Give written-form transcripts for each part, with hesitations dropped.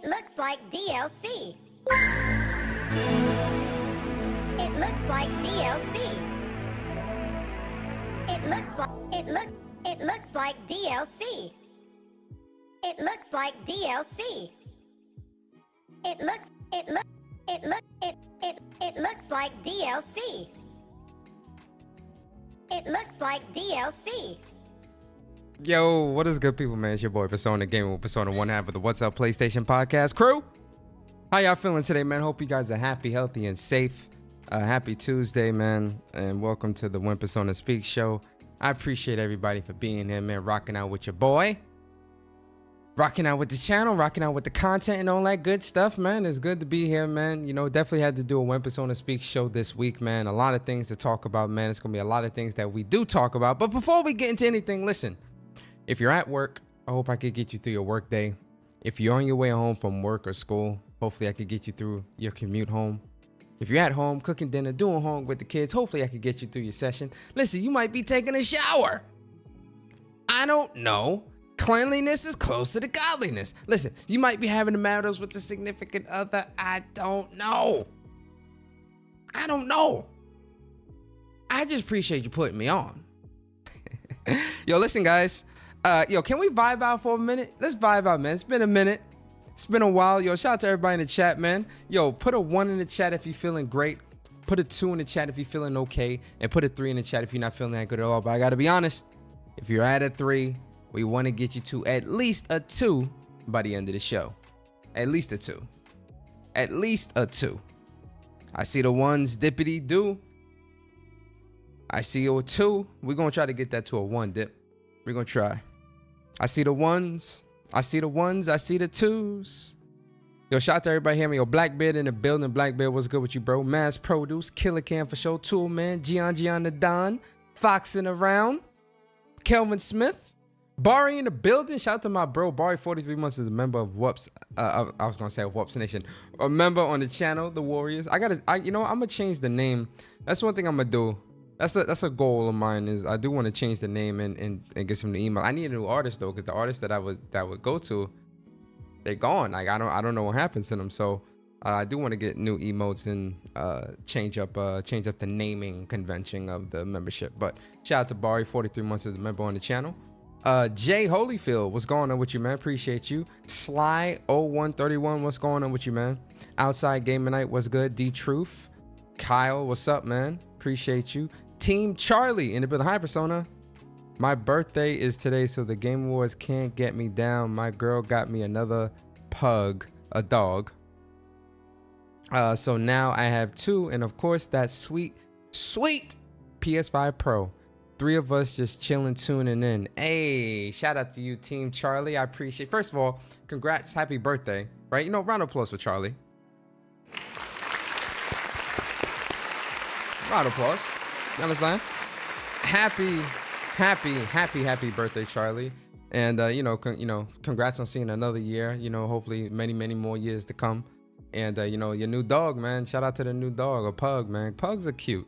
It looks like DLC. It looks like DLC. It looks like DLC. It looks like DLC. It looks like DLC. It looks like DLC. Yo, what is good, people, man? It's your boy Persona Gaming with Persona, one half of the What's Up PlayStation podcast crew. How y'all feeling today, man? Hope you guys are happy, healthy, and safe. Happy Tuesday, man, and welcome to the When Persona Speaks show. I appreciate everybody for being here, man, rocking out with your boy. Rocking out with the channel, rocking out with the content and all that good stuff, man. It's good to be here, man. You know, definitely had to do a When Persona Speaks show this week, man. A lot of things to talk about, man. It's going to be a lot of things that we do talk about. But before we get into anything, listen. If you're at work, I hope I could get you through your work day. If you're on your way home from work or school, hopefully I could get you through your commute home. If you're at home cooking dinner, doing homework with the kids, hopefully I could get you through your session. Listen, you might be taking a shower. I don't know. Cleanliness is closer to godliness. Listen, you might be having matters with a significant other. I don't know. I don't know. I just appreciate you putting me on. Yo, listen, guys. Yo, can we vibe out for a minute? Let's vibe out, man. It's been a minute. It's been a while. Yo, shout out to everybody in the chat, man. Yo, put a 1 in the chat if you're feeling great. Put a 2 in the chat if you're feeling okay. And put a 3 in the chat if you're not feeling that good at all. But I got to be honest. If you're at a 3, we want to get you to at least a 2 by the end of the show. At least a 2. At least a 2. I see the ones, dippity do. I see a 2. We're going to try to get that to a 1, dip. We're going to try. I see the ones. I see the ones. I see the 2s. Yo, shout out to everybody here. Yo, Blackbeard in the building. Blackbeard, what's good with you, bro? Mass Produce, Killer Cam for show. Tool Man, Gian the Don, Foxing Around, Kelvin Smith, Barry in the building. Shout out to my bro, Barry, 43 months is a member of Whoops. I was going to say Whoops Nation. A member on the channel, The Warriors. I'm going to change the name. That's one thing I'm going to do. That's a goal of mine. Is I do want to change the name and get some new email. I need a new artist though, because the artists that I would go to, they're gone. Like I don't know what happens to them. So I do want to get new emotes and change up the naming convention of the membership. But shout out to Barry, 43 months as a member on the channel. Jay Holyfield, what's going on with you, man? Appreciate you. Sly 0131, what's going on with you, man? Outside Gaming Night, what's good? D Truth, Kyle, what's up, man? Appreciate you. Team Charlie in the building. Hi, Persona. My birthday is today, so the Game Awards can't get me down. My girl got me another pug, a dog. So now I have 2, and of course that sweet PS5 Pro. 3 of us just chilling, tuning in. Hey, shout out to you, Team Charlie. I appreciate. First of all, congrats, happy birthday. Right? You know, round of applause for Charlie. Round of applause. You understand? Happy birthday, Charlie. And congrats on seeing another year. You know, hopefully many more years to come. And your new dog, man. Shout out to the new dog, a pug, man. Pugs are cute.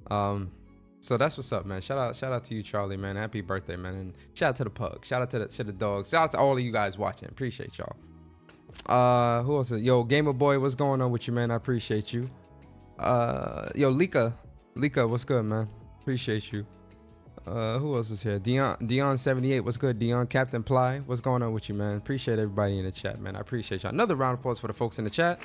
So that's what's up, man. Shout out to you, Charlie, man. Happy birthday, man. And shout out to the pug. Shout out to the dogs. Shout out to all of you guys watching. Appreciate y'all. Who else? Yo, Gamer Boy, what's going on with you, man? I appreciate you. Yo, Lika, what's good, man? Appreciate you. Who else is here? Dion 78, what's good? Dion, Captain Ply, what's going on with you, man? Appreciate everybody in the chat, man. I appreciate y'all. Another round of applause for the folks in the chat.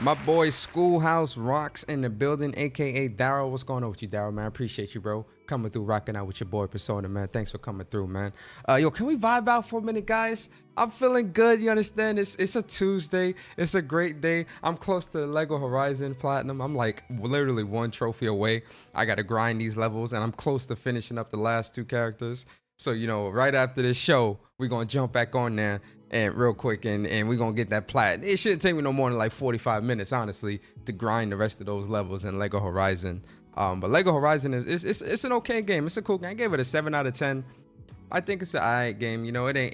My boy Schoolhouse Rocks in the building, aka Daryl. What's going on with you, Daryl, man? I appreciate you, bro. Coming through, rocking out with your boy Persona, man. Thanks for coming through, man. Yo, can we vibe out for a minute, guys? I'm feeling good, you understand? It's a Tuesday. It's a great day. I'm close to the Lego Horizon Platinum. I'm like literally 1 trophy away. I got to grind these levels, and I'm close to finishing up the last 2 characters. So, you know, right after this show, we're going to jump back on there and real quick, and we're going to get that plat. It shouldn't take me no more than like 45 minutes, honestly, to grind the rest of those levels in Lego Horizon. But Lego Horizon it's an okay game. It's a cool game. I gave it a 7 out of 10. I think it's an alright game. You know, it ain't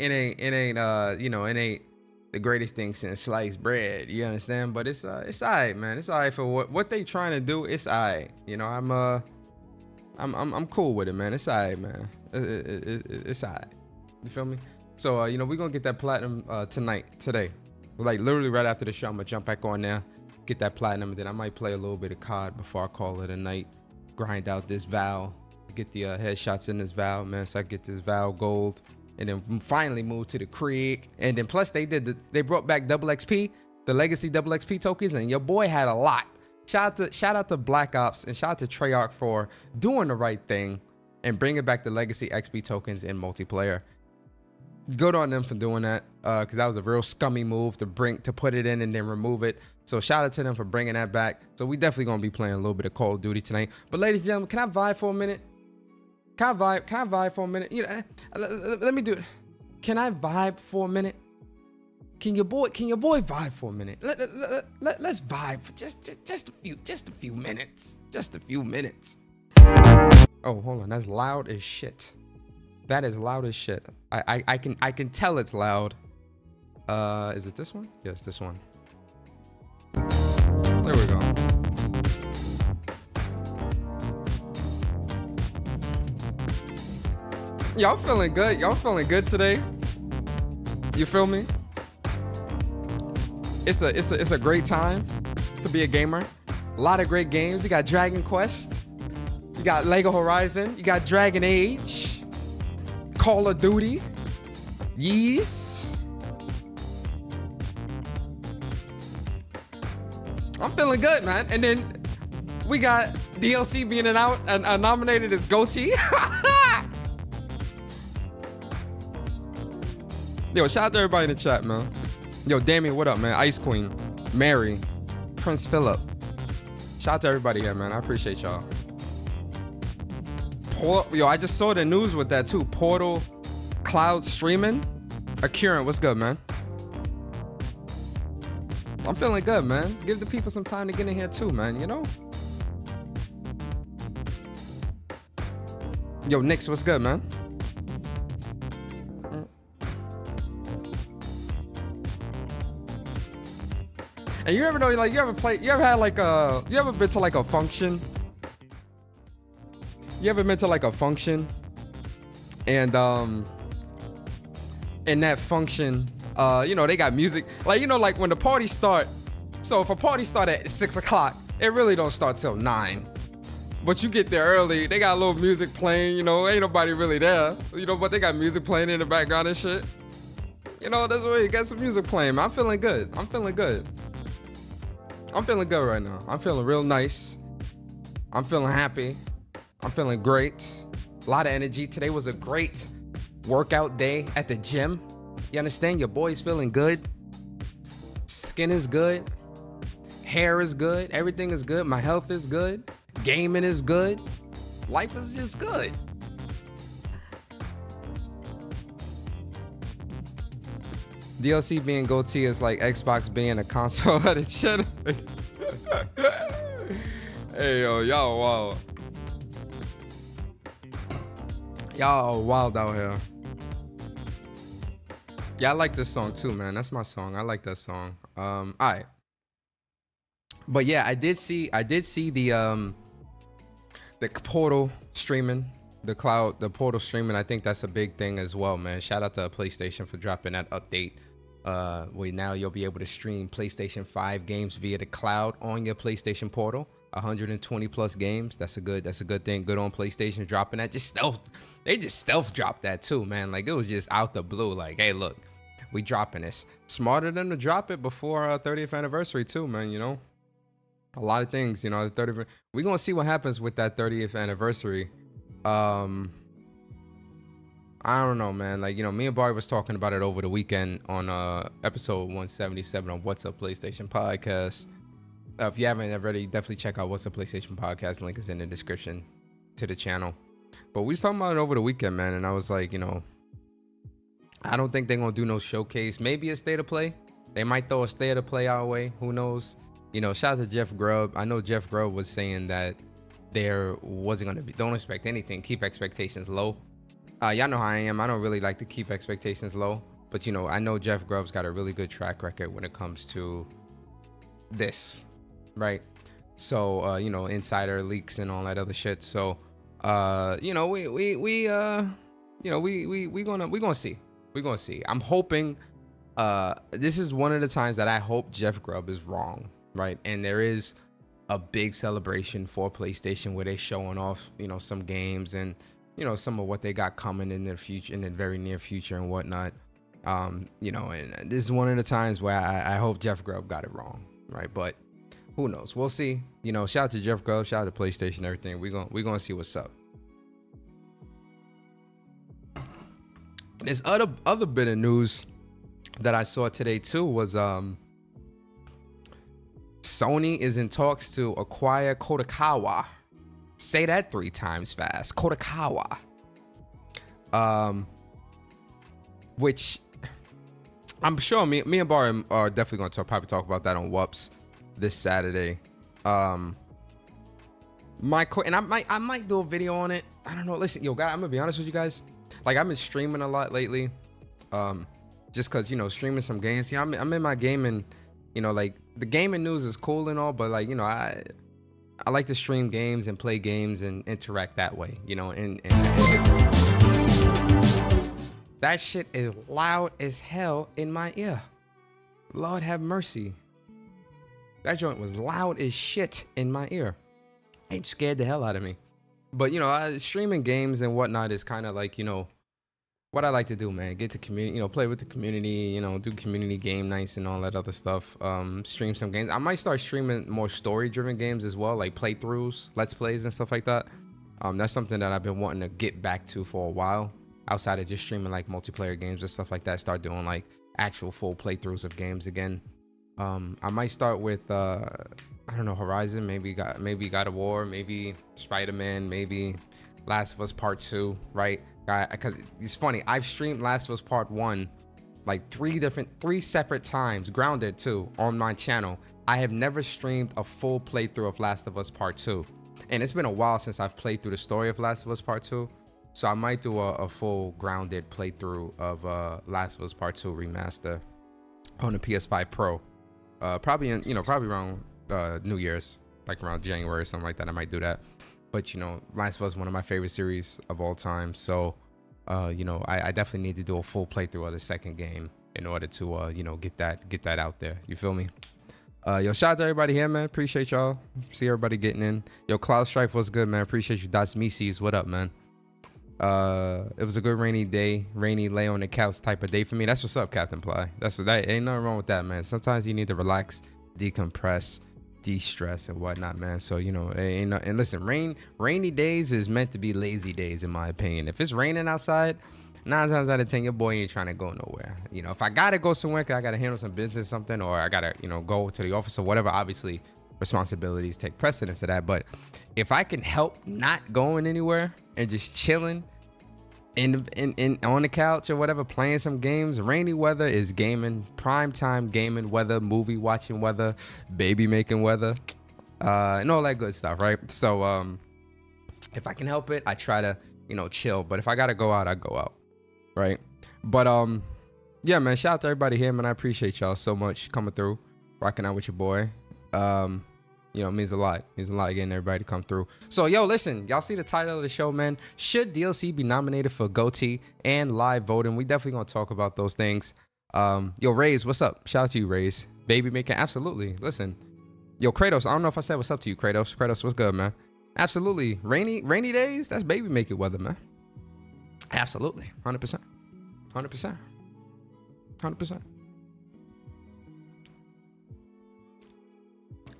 the greatest thing since sliced bread. You understand? But it's alright, man. It's alright for what they trying to do. It's alright. You know, I'm cool with it, man. It's alright, man. It's alright. You feel me? So you know, we're gonna get that platinum today. Like literally right after the show, I'm gonna jump back on there, get that platinum, and then I might play a little bit of COD before I call it a night. Grind out this Val, get the headshots in this Val, man. So I get this Val gold, and then finally move to the Krieg. And then plus they brought back double XP, the legacy double XP tokens, and your boy had a lot. Shout out to Black Ops and shout out to Treyarch for doing the right thing and bringing back the legacy XP tokens in multiplayer. Good on them for doing that, because that was a real scummy move to put it in and then remove it. So shout out to them for bringing that back. So we definitely gonna be playing a little bit of Call of Duty tonight. But ladies and gentlemen, can I vibe for a minute? Can I vibe for a minute? You know, let me do it. Can I vibe for a minute? Can your boy vibe for a minute? Let's vibe for just a few minutes. Just a few minutes. Oh, hold on. That's loud as shit. That is loud as shit. I can tell it's loud. Is it this one? Yes, this one. There we go. Y'all feeling good? Y'all feeling good today? You feel me? It's a great time to be a gamer. A lot of great games. You got Dragon Quest, you got Lego Horizon, you got Dragon Age, Call of Duty, Yeez. I'm feeling good, man. And then we got DLC being nominated as GOTY. Yo, shout out to everybody in the chat, man. Yo, Damien, what up, man? Ice Queen, Mary, Prince Philip. Shout out to everybody here, man. I appreciate y'all. Yo, I just saw the news with that too. Portal cloud streaming. Akiran, what's good, man? I'm feeling good, man. Give the people some time to get in here too, man, you know? Yo, Nix, what's good, man? And you ever know, like, you ever been to like a function? You ever been to like a function? And in that function, you know, they got music. Like, you know, like when the party start. So if a party start at 6 o'clock, it really don't start till 9. But you get there early, they got a little music playing, you know, ain't nobody really there. You know, but they got music playing in the background and shit. You know, that's where you got some music playing, man. I'm feeling good. I'm feeling good. I'm feeling good right now. I'm feeling real nice. I'm feeling happy. I'm feeling great. A lot of energy. Today was a great workout day at the gym. You understand? Your boy's feeling good. Skin is good. Hair is good. Everything is good. My health is good. Gaming is good. Life is just good. DLC being GOTY is like Xbox being a console of the channel. Hey, yo, y'all wild. Y'all wild out here. Yeah, I like this song too, man. That's my song. I like that song. All right. But yeah, I did see the Portal streaming, the Portal streaming. I think that's a big thing as well, man. Shout out to PlayStation for dropping that update. Where now you'll be able to stream PlayStation 5 games via the cloud on your PlayStation Portal. 120 plus games. That's a good thing. Good on PlayStation dropping that. They just stealth dropped that too, man. Like, it was just out the blue. Like, hey, look, we dropping this. Smarter than to drop it before our 30th anniversary too, man. You know, a lot of things. You know, the 30th. We're gonna see what happens with that 30th anniversary. I don't know, man. Like, you know, me and Barry was talking about it over the weekend on episode 177 on What's Up PlayStation Podcast. If you haven't already, definitely check out What's Up PlayStation Podcast. Link is in the description to the channel. But we was talking about it over the weekend, man. And I was like, you know, I don't think they're going to do no showcase. Maybe a state of play. They might throw a state of play our way. Who knows? You know, shout out to Jeff Grubb. I know Jeff Grubb was saying that there wasn't going to be, don't expect anything. Keep expectations low. Y'all know how I am. I don't really like to keep expectations low. But, you know, I know Jeff Grubb's got a really good track record when it comes to this. Right. So, you know, insider leaks and all that other shit. So, You know, we gonna see. We're gonna see. I'm hoping this is one of the times that I hope Jeff Grubb is wrong, right? And there is a big celebration for PlayStation where they're showing off, you know, some games and, you know, some of what they got coming in the future, in the very near future and whatnot. You know, and this is one of the times where I hope Jeff Grubb got it wrong, right? But who knows? We'll see. You know, shout out to Jeff Grubb, shout out to PlayStation, everything. We're gonna see what's up. This other bit of news that I saw today too was Sony is in talks to acquire Kodakawa. Say that 3 times fast. Kodakawa. Which I'm sure me and Bar are definitely gonna probably talk about that on WUPS this Saturday. I might do a video on it. I don't know. Listen, yo, guys, I'm gonna be honest with you guys. Like, I've been streaming a lot lately, just cause, you know, streaming some games. You know, I'm in my gaming, you know, like the gaming news is cool and all, but like, you know, I like to stream games and play games and interact that way, you know, and that shit is loud as hell in my ear. Lord have mercy. That joint was loud as shit in my ear. It scared the hell out of me. But, you know, streaming games and whatnot is kind of like, you know, what I like to do, man. Get the community, you know, play with the community, you know, do community game nights and all that other stuff. Stream some games. I might start streaming more story-driven games as well, like playthroughs, let's plays and stuff like that. That's something that I've been wanting to get back to for a while, outside of just streaming like multiplayer games and stuff like that. Start doing like actual full playthroughs of games again. I might start with I don't know, Horizon, maybe God of War, maybe Spider-Man, maybe Last of Us Part 2, right? Because it's funny, I've streamed Last of Us Part 1 like 3 separate times, grounded too, on my channel. I have never streamed a full playthrough of Last of Us Part 2. And it's been a while since I've played through the story of Last of Us Part 2. So I might do a full grounded playthrough of Last of Us Part 2 remaster on the PS5 Pro. Probably around New Year's, like around January or something like that. I might do that. But, you know, Last of Us is one of my favorite series of all time. So, you know, I definitely need to do a full playthrough of the second game in order to, you know, get that out there. You feel me? Yo, shout out to everybody here, man. Appreciate y'all. See everybody getting in. Yo, Cloud Strife, what's good, man? Appreciate you. Das Mises, what up, man? It was a good rainy day, rainy lay on the couch type of day for me. That's what's up, Captain Ply. That ain't nothing wrong with that, man. Sometimes you need to relax, decompress, de-stress and whatnot, man. So, you know, and listen, rainy days is meant to be lazy days, in my opinion. If it's raining outside, 9 times out of 10, your boy ain't trying to go nowhere. You know, if I gotta go somewhere, cause I gotta handle some business or something, or I gotta, you know, go to the office or whatever, obviously responsibilities take precedence of that. But if I can help not going anywhere and just chilling in on the couch or whatever, playing some games, rainy weather is gaming, prime time gaming weather, movie watching weather, baby making weather, and all that good stuff, right? So if I can help it, I try to, you know, chill. But if I gotta go out, I go out, right? But yeah, man, shout out to everybody here, man. I appreciate y'all so much coming through, rocking out with your boy. You know, it means a lot. It means a lot getting everybody to come through. So, yo, listen, y'all see the title of the show, man. Should DLC be nominated for GOTY and live voting? We definitely gonna talk about those things. Yo, Raze, what's up? Shout out to you, Raze. Baby making, absolutely. Listen, yo, Kratos, I don't know if I said what's up to you, Kratos. Kratos, what's good, man? Absolutely. Rainy days, that's baby making weather, man. Absolutely. 100%. 100%. 100%.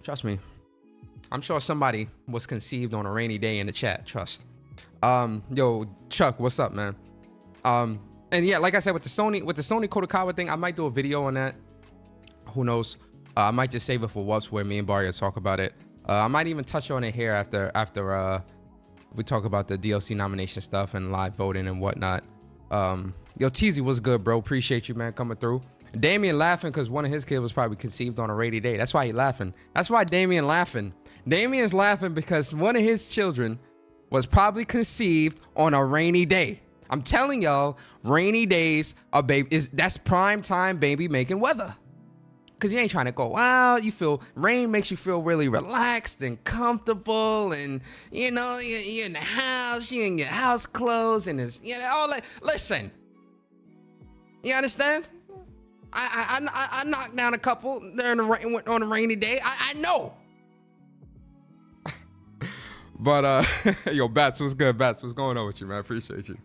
Trust me. I'm sure somebody was conceived on a rainy day in the chat. Trust. Yo, Chuck, what's up, man? And yeah, like I said, with the Sony Kodakawa thing, I might do a video on that. Who knows? I might just save it for WUPS where me and Barrio talk about it. I might even touch on it here after we talk about the DLC nomination stuff and live voting and whatnot. Yo, Teasy, what's good, bro? Appreciate you, man, coming through. Damien laughing because one of his kids was probably conceived on a rainy day. That's why he laughing. That's why Damien laughing. Damien's laughing because one of his children was probably conceived on a rainy day. I'm telling y'all, rainy days are that's prime time baby making weather. because you ain't trying to go out. You feel rain makes you feel really relaxed and comfortable, and you know you're in the house, you're in your house clothes, and it's all that. Listen, you understand? I knocked down a couple during the rain on a rainy day. I know. But yo, Bats, what's good? Bats, what's going on with you, man? I appreciate you.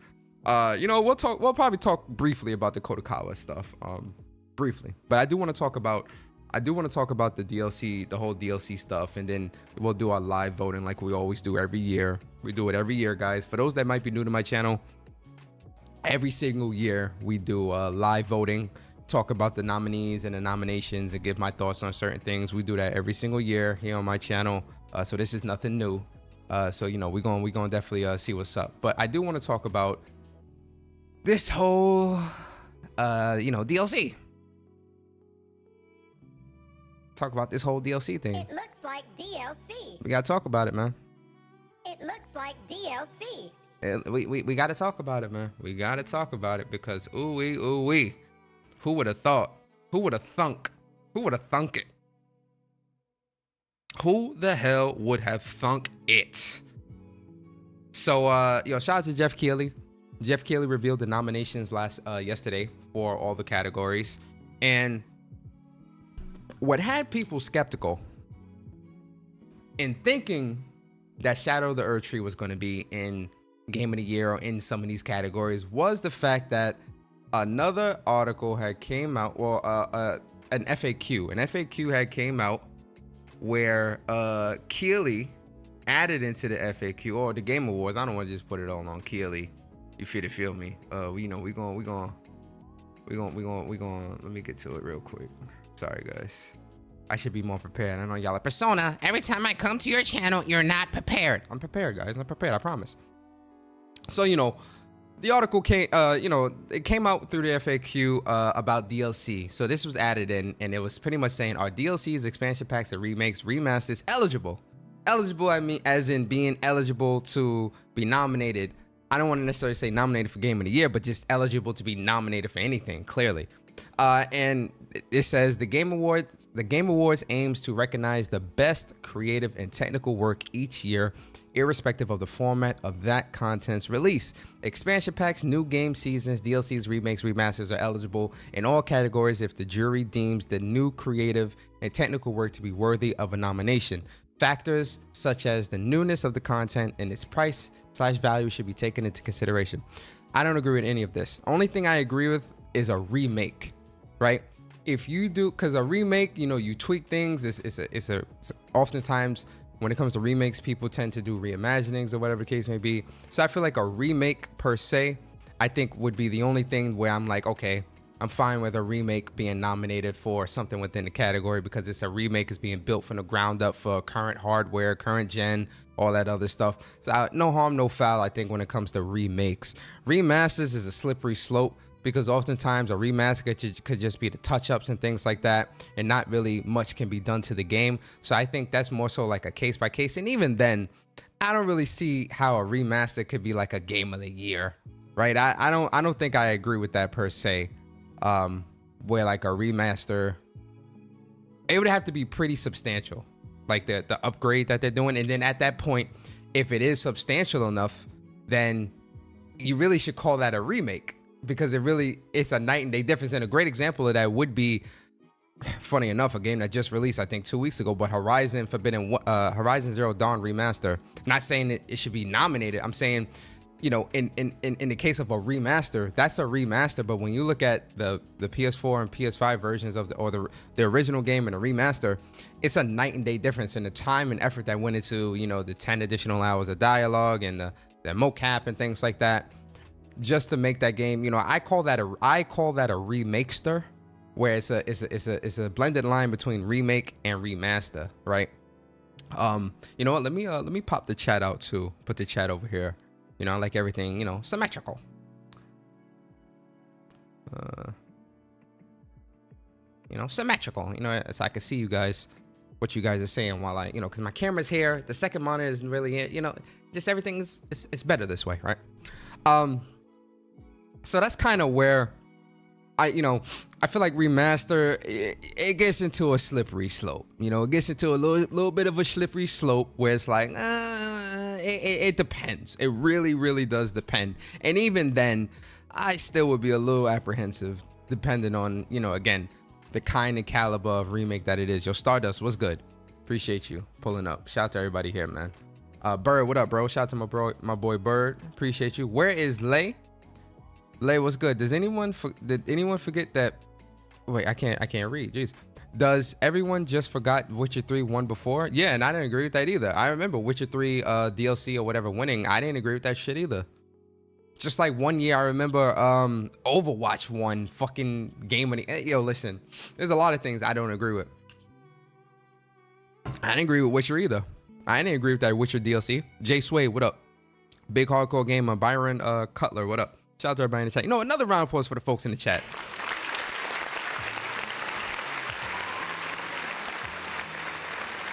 We'll probably talk briefly about the Kodakawa stuff. Briefly. But I do want to talk about the DLC, the whole DLC stuff, and then we'll do our live voting like we always do every year. We do it every year, guys. For those that might be new to my channel, every single year we do live voting, talk about the nominees and the nominations and give my thoughts on certain things. We do that every single year here on my channel. So this is nothing new. So we're gonna definitely see what's up. But I do want to talk about this whole DLC. Talk about this whole DLC thing. It looks like DLC. We gotta talk about it, man. It looks like DLC. We gotta talk about it, man. We gotta talk about it because ooh wee. Who would have thought? Who would have thunk? Who would have thunk it? Who the hell would have thunk it? So shout out to Jeff Keighley. Jeff Keighley revealed the nominations yesterday for all the categories, and what had people skeptical in thinking that Shadow of the Earth Tree was going to be in Game of the Year or in some of these categories was the fact that another article had came out, an FAQ had came out where Keighley added into the FAQ or the Game Awards. I don't want to just put it all on Keighley. You feel me? We gonna let me get to it real quick. Sorry guys. I should be more prepared. I know y'all are Persona. Every time I come to your channel, you're not prepared. I'm prepared, guys. I'm prepared, I promise. So, the article came, it came out through the FAQ about DLC. So this was added in, and it was pretty much saying, are DLCs, expansion packs, and remakes, remasters eligible? Eligible, I mean, as in being eligible to be nominated. I don't want to necessarily say nominated for Game of the Year, but just eligible to be nominated for anything, clearly. And it says the Game Awards aims to recognize the best creative and technical work each year, irrespective of the format of that content's release. Expansion packs, new game seasons, DLCs, remakes, remasters are eligible in all categories if the jury deems the new creative and technical work to be worthy of a nomination. Factors such as the newness of the content and its price/value should be taken into consideration. I don't agree with any of this. Only thing I agree with is a remake, right? If you do, because a remake, you tweak things. It's oftentimes when it comes to remakes, people tend to do reimaginings or whatever the case may be. So I feel like a remake per se, I think would be the only thing where I'm like, okay, I'm fine with a remake being nominated for something within the category because it's a remake, is being built from the ground up for current hardware, current gen, all that other stuff. So no harm, no foul, I think, when it comes to remakes. Remasters is a slippery slope because oftentimes a remaster could just be the touch-ups and things like that, and not really much can be done to the game. So I think that's more so like a case by case. And even then, I don't really see how a remaster could be like a Game of the Year, right? I don't think I agree with that per se. Where like a remaster, it would have to be pretty substantial, like the upgrade that they're doing. And then at that point, if it is substantial enough, then you really should call that a remake, because it's a night and day difference. And a great example of that would be, funny enough, a game that just released, I think 2 weeks ago, but Horizon Zero Dawn remaster. Not saying that it should be nominated. I'm saying, in the case of a remaster, that's a remaster. But when you look at the PS4 and PS5 versions of the original game and a remaster, it's a night and day difference in the time and effort that went into, the 10 additional hours of dialogue and the mocap and things like that, just to make that game. I call that a remakester, where it's a blended line between remake and remaster, right? You know what? Let me pop the chat out too. Put the chat over here. I like everything, symmetrical. Symmetrical. So I can see you guys, what you guys are saying while because my camera's here. The second monitor isn't really it. Just everything it's better this way, right? So that's kind of where I feel like remaster, it gets into a slippery slope. It gets into a little bit of a slippery slope where it's like, it depends. It really, really does depend. And even then, I still would be a little apprehensive depending on, again, the kind and caliber of remake that it is. Yo, Stardust, what's good? Appreciate you pulling up. Shout out to everybody here, man. Bird, what up, bro? Shout out to my boy Bird. Appreciate you. Where is Lay? Lay, what's good? Did anyone forget that? Wait, I can't read. Jeez. Does everyone just forgot Witcher 3 won before? Yeah, and I didn't agree with that either. I remember Witcher 3 DLC or whatever winning. I didn't agree with that shit either. Just like one year, I remember Overwatch won fucking game of the. Yo, listen, there's a lot of things I don't agree with. I didn't agree with Witcher either. I didn't agree with that Witcher DLC. Jay Sway, what up? Big hardcore gamer. Byron Cutler, what up? Shout out to everybody in the chat. Another round of applause for the folks in the chat.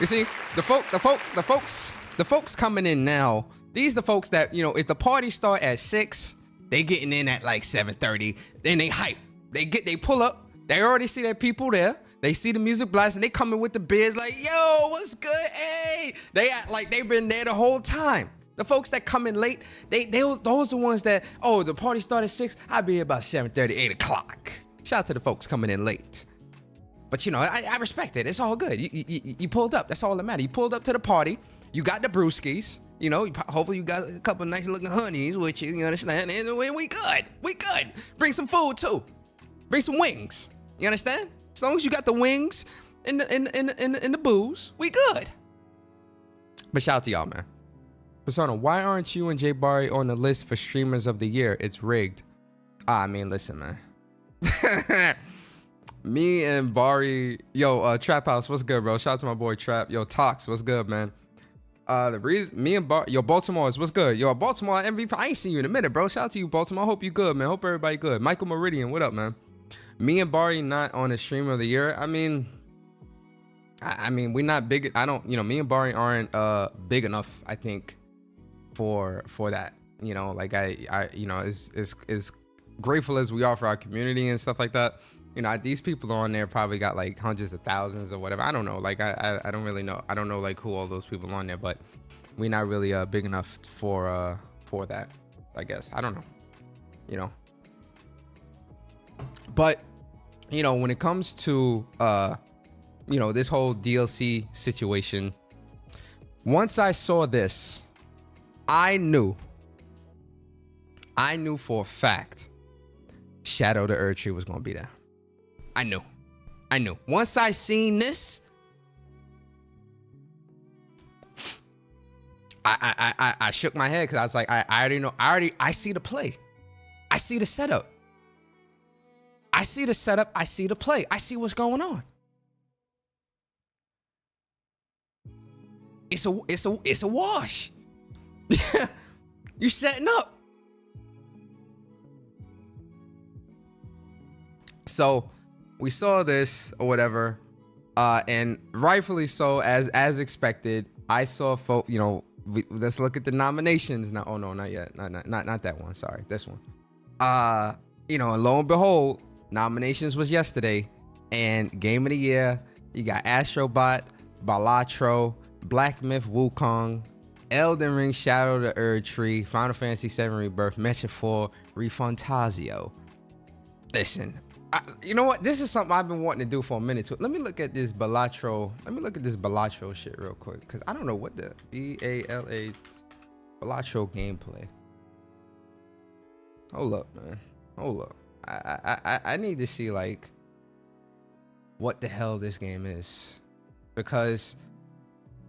You see, the folks coming in now. These the folks that, if the party start at 6, they getting in at like 7:30. Then they hype. They pull up. They already see their people there. They see the music blasting. They coming with the beers like, yo, what's good? Hey, they act like they've been there the whole time. The folks that come in late, those are the ones that, the party started at 6. I'll be here about 7:30, 8 o'clock. Shout out to the folks coming in late. But I respect it. It's all good. You pulled up. That's all that matters. You pulled up to the party. You got the brewskis. Hopefully you got a couple nice looking honeys with you. You understand? And we good. We good. Bring some food too. Bring some wings. You understand? As long as you got the wings and the booze, we good. But shout out to y'all, man. Persona, why aren't you and Jay Barry on the list for streamers of the year? It's rigged. I mean, listen, man. Me and Bari, Trap House, what's good, bro? Shout out to my boy Trap. Yo, Tox, what's good, man? The reason, me and Baltimore's, what's good? Yo, Baltimore MVP, I ain't seen you in a minute, bro. Shout out to you, Baltimore. I hope you good, man. Hope everybody good. Michael Meridian, what up, man? Me and Bari not on the streamer of the year. I mean, we're not big. Me and Bari aren't big enough, I think, for that. Like as grateful as we are for our community and stuff like that. These people on there probably got like hundreds of thousands or whatever. I don't know. Like I don't really know. I don't know like who all those people on there, but we're not really big enough for that, I guess. I don't know. But when it comes to this whole DLC situation, once I saw this, I knew for a fact Shadow the Erdtree was gonna be there. I knew. Once I seen this, I shook my head because I was like, I already know. I see the play. I see the setup. I see the play. I see what's going on. It's a wash. You setting up. So we saw this or whatever, and rightfully so, as expected. I saw folk, let's look at the nominations now. Oh no, not yet. Not that one. Sorry, this one. And lo and behold, nominations was yesterday, and Game of the Year, you got Astrobot, Balatro, Black Myth Wukong, Elden Ring Shadow the Erdtree, Final Fantasy VII Rebirth, Mecha 4, Refantazio. Listen, you know what? This is something I've been wanting to do for a minute too. Let me look at this Balatro. Shit real quick, because I don't know what the BALA Balatro gameplay. Hold up, man. Hold up. I need to see like what the hell this game is, because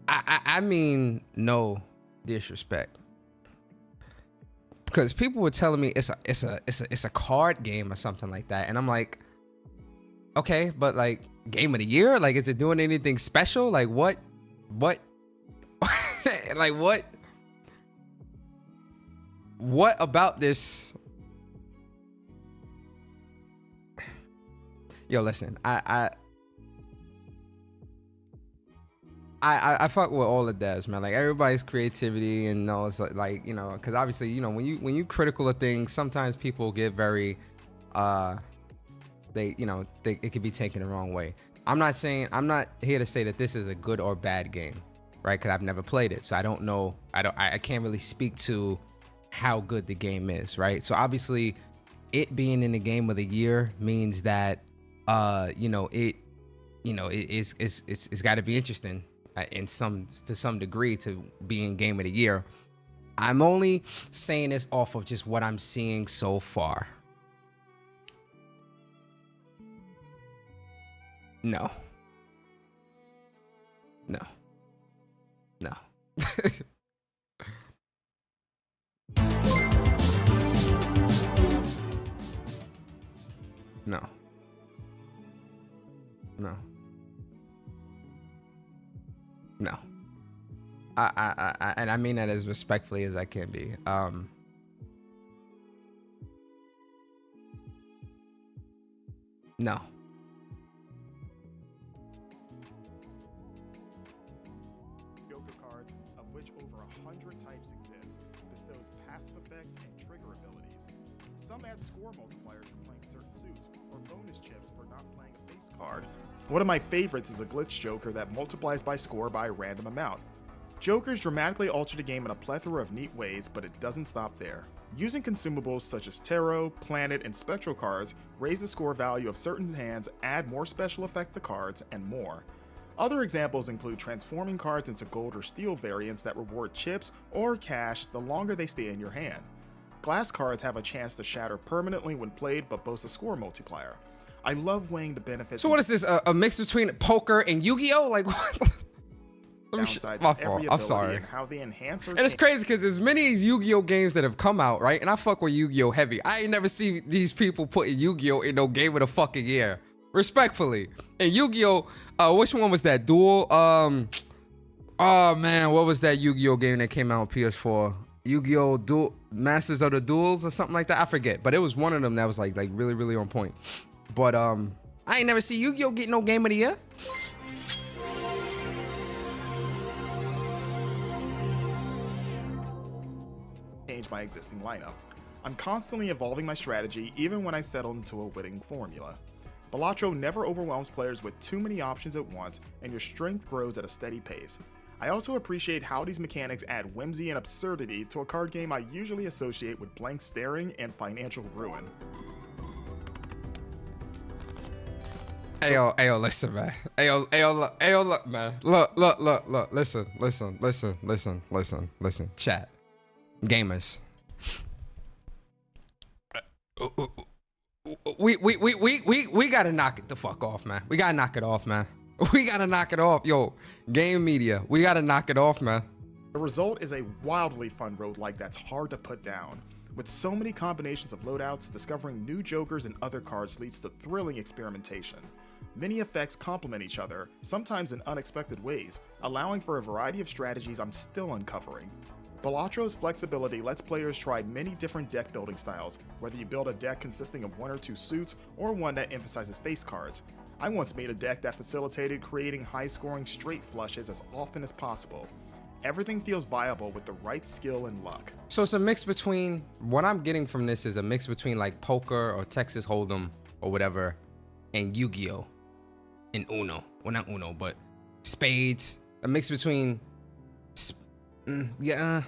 I mean no disrespect, because people were telling me it's a card game or something like that, and I'm like, okay, but like Game of the Year, like is it doing anything special? Like what like what about this? Yo, listen, I fuck with all the devs, man. Like everybody's creativity, and it's like because obviously when you critical of things, sometimes people get very it could be taken the wrong way. I'm not here to say that this is a good or bad game, right? Because I've never played it, so I don't know. I can't really speak to how good the game is, right? So obviously, it being in the game of the year means that it's got to be interesting to some degree to be in game of the year. I'm only saying this off of just what I'm seeing so far. No. No. No. No. No. No. And I mean that as respectfully as I can be. No. Joker cards, of which over 100 types exist, bestows passive effects and trigger abilities. Some add score multipliers for playing certain suits, or bonus chips for not playing a face card. One of my favorites is a glitch Joker that multiplies by score by a random amount. Jokers dramatically alter the game in a plethora of neat ways, but it doesn't stop there. Using consumables such as tarot, planet, and spectral cards raise the score value of certain hands, add more special effect to cards, and more. Other examples include transforming cards into gold or steel variants that reward chips or cash the longer they stay in your hand. Glass cards have a chance to shatter permanently when played but boast a score multiplier. I love weighing the benefits. So what is this, a mix between poker and Yu-Gi-Oh? Like what? Downsides My of every fault. I'm ability sorry. and how they enhance or And it's crazy because there's many Yu-Gi-Oh games that have come out, right? And I fuck with Yu-Gi-Oh heavy. I ain't never see these people putting Yu-Gi-Oh in no game of the fucking year. Respectfully. And Yu-Gi-Oh, which one was that? Duel? Oh man, what was that Yu-Gi-Oh game that came out on PS4? Yu-Gi-Oh! Duel Masters of the Duels or something like that. I forget, but it was one of them that was like really, really on point. But I ain't never see Yu-Gi-Oh get no game of the year. change my existing lineup. I'm constantly evolving my strategy even when I settle into a winning formula. Balatro never overwhelms players with too many options at once, and your strength grows at a steady pace. I also appreciate how these mechanics add whimsy and absurdity to a card game I usually associate with blank staring and financial ruin. Ayo, listen, man. Ayo, look, man. Look. Listen. Chat. Gamers. We gotta knock it the fuck off, man. We gotta knock it off, man. We gotta knock it off. Yo, game media. We gotta knock it off, man. The result is a wildly fun roguelike that's hard to put down. With so many combinations of loadouts, discovering new jokers and other cards leads to thrilling experimentation. Many effects complement each other, sometimes in unexpected ways, allowing for a variety of strategies I'm still uncovering. Balatro's flexibility lets players try many different deck building styles, whether you build a deck consisting of one or two suits, or one that emphasizes face cards. I once made a deck that facilitated creating high-scoring straight flushes as often as possible. Everything feels viable with the right skill and luck. So it's a mix between, what I'm getting from this is a mix between like poker or Texas Hold'em or whatever, and Yu-Gi-Oh! And Uno. Well, not Uno, but spades. A mix between, yeah,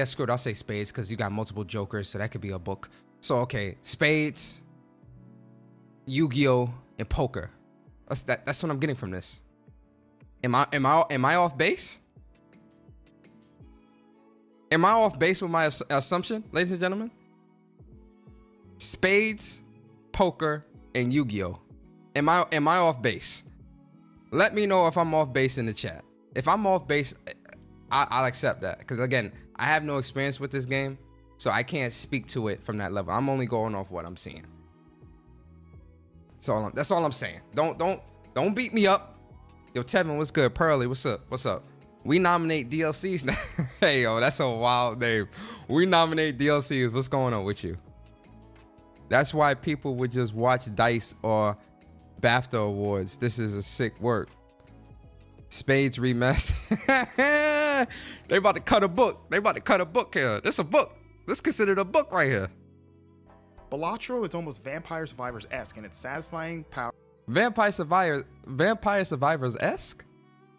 screw it, I'll say spades because you got multiple jokers, so that could be a book. So, okay, spades, Yu-Gi-Oh! And poker. That's what I'm getting from this. Am I off base? Am I off base with my assumption, ladies and gentlemen? Spades, poker, and Yu-Gi-Oh! Am I off base? Let me know if I'm off base in the chat. If I'm off base, I'll accept that. Because again, I have no experience with this game, so I can't speak to it from that level. I'm only going off what I'm seeing. That's all I'm saying. Don't beat me up. Yo, Tevin, what's good? Pearly, what's up? We nominate DLCs now. Hey, yo, that's a wild name. We nominate DLCs. What's going on with you? That's why people would just watch DICE or BAFTA awards. This is a sick work. Spades remaster. They about to cut a book. They about to cut a book here. This a book. This considered a book right here. Balatro is almost Vampire Survivors-esque in its satisfying power Vampire Survivors-esque?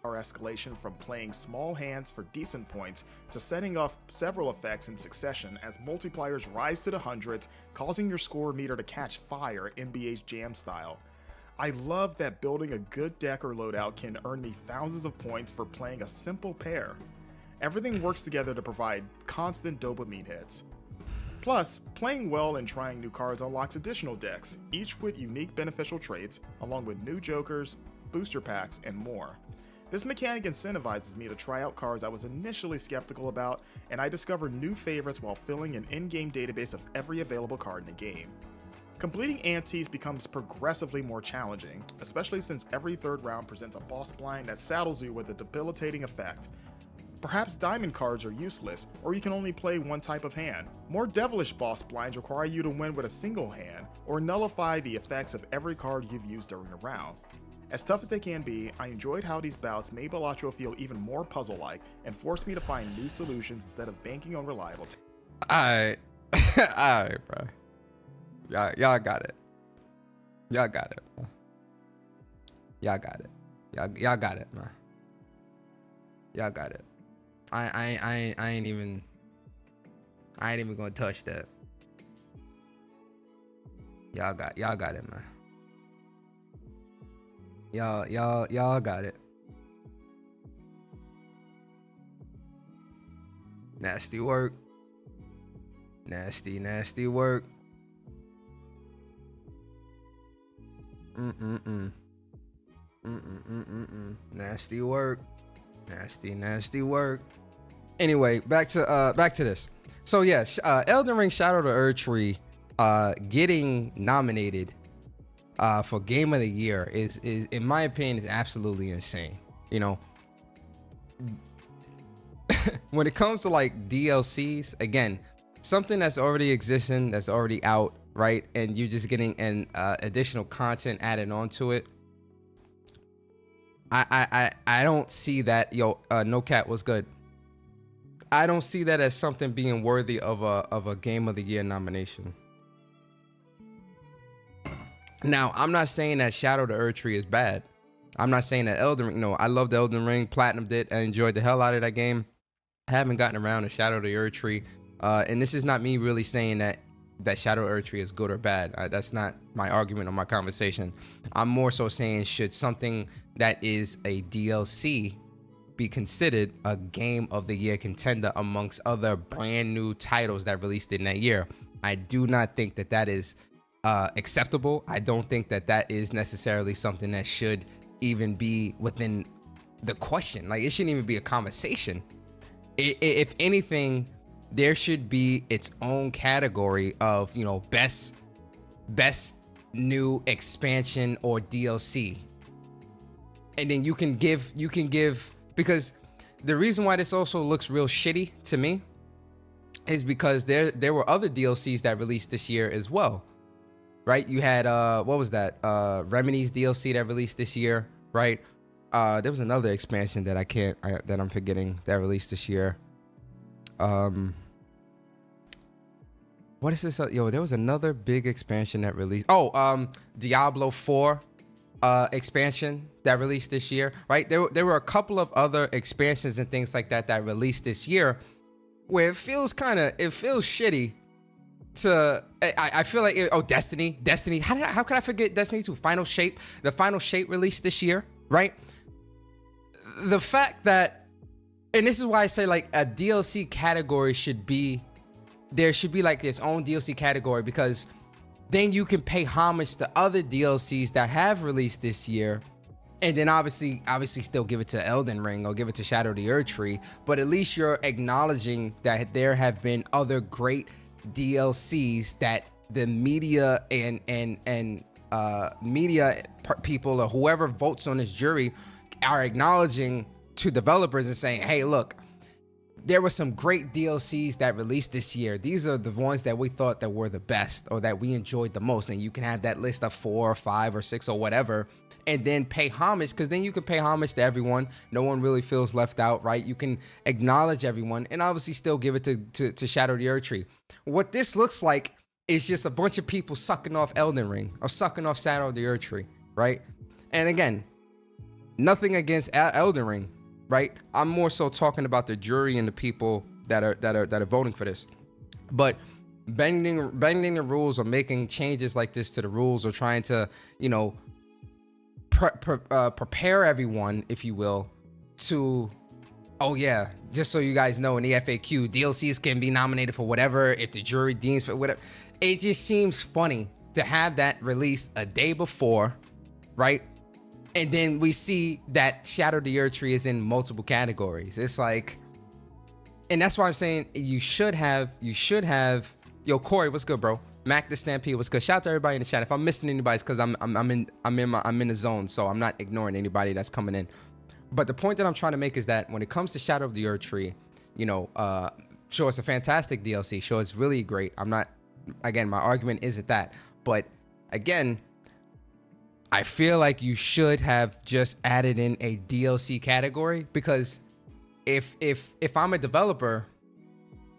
escalation from playing small hands for decent points to setting off several effects in succession as multipliers rise to the hundreds, causing your score meter to catch fire NBA's Jam style. I love that building a good deck or loadout can earn me thousands of points for playing a simple pair. Everything works together to provide constant dopamine hits. Plus, playing well and trying new cards unlocks additional decks, each with unique beneficial traits, along with new jokers, booster packs, and more. This mechanic incentivizes me to try out cards I was initially skeptical about, and I discover new favorites while filling an in-game database of every available card in the game. Completing antes becomes progressively more challenging, especially since every third round presents a boss blind that saddles you with a debilitating effect. Perhaps diamond cards are useless, or you can only play one type of hand. More devilish boss blinds require you to win with a single hand, or nullify the effects of every card you've used during the round. As tough as they can be, I enjoyed how these bouts made Balatro feel even more puzzle-like and forced me to find new solutions instead of banking on reliable. Alright. Alright, bro. Y'all got it. Y'all got it. Y'all got it. Y'all got it, man. Y'all got it. I ain't even gonna touch that. Y'all got it, man. Y'all got it. Nasty work. Nasty work. Nasty work. Nasty work. Anyway, back to this. So yes, Elden Ring Shadow the Erdtree getting nominated for Game of the Year is in my opinion is absolutely insane. You know, when it comes to like DLCs, again, something that's already existing, that's already out, right, and you're just getting an additional content added onto it. I don't see that. No cat was good. I don't see that as something being worthy of a Game of the Year nomination. Now, I'm not saying that Shadow the Erdtree is bad. I'm not saying that Elden Ring. No, I loved Elden Ring, platinumed it, I enjoyed the hell out of that game. I haven't gotten around to Shadow the Erdtree, and this is not me really saying that Shadow Erdtree is good or bad. That's not my argument or my conversation. I'm more so saying, should something that is a DLC be considered a Game of the Year contender amongst other brand new titles that released in that year? I do not think that is acceptable. I don't think that is necessarily something that should even be within the question. Like, it shouldn't even be a conversation. If anything, there should be its own category of, you know, best new expansion or DLC. And then you can give, because the reason why this also looks real shitty to me is because there were other DLCs that released this year as well. Right? You had what was that? Remedy's DLC that released this year, right? There was another expansion that that I'm forgetting that released this year. What is this? There was another big expansion that released. Diablo 4 expansion that released this year, right? There were a couple of other expansions and things like that released this year where it feels shitty to, I feel like, Destiny. How could I forget Destiny 2? Final Shape. The Final Shape released this year, right? The fact that, and this is why I say like a DLC category there should be like its own DLC category, because then you can pay homage to other DLCs that have released this year, and then obviously still give it to Elden Ring or give it to Shadow the Erdtree, but at least you're acknowledging that there have been other great DLCs that the media and media people or whoever votes on this jury are acknowledging to developers and saying, hey, look, there were some great DLCs that released this year. These are the ones that we thought that were the best or that we enjoyed the most. And you can have that list of 4 or 5 or 6 or whatever, and then pay homage, because then you can pay homage to everyone. No one really feels left out, right? You can acknowledge everyone and obviously still give it to Shadow the Erdtree. What this looks like it's just a bunch of people sucking off Elden Ring or sucking off Shadow of the Earth Tree, right? And again, nothing against Elden Ring, right? I'm more so talking about the jury and the people that are voting for this. But bending the rules or making changes like this to the rules or trying to, you know, prepare everyone, if you will, to, oh yeah, just so you guys know, in the FAQ, DLCs can be nominated for whatever if the jury deems for whatever. It just seems funny to have that released a day before, right? And then we see that Shadow of the Earth Tree is in multiple categories. It's like, and that's why I'm saying you should have, yo, Corey, what's good, bro? Mac the Stampede, what's good? Shout out to everybody in the chat. If I'm missing anybody, it's because I'm in the zone, so I'm not ignoring anybody that's coming in. But the point that I'm trying to make is that when it comes to Shadow of the Earth Tree, you know, sure, it's a fantastic DLC. Sure, it's really great. I'm not, again, my argument isn't that. But again, I feel like you should have just added in a DLC category, because if I'm a developer,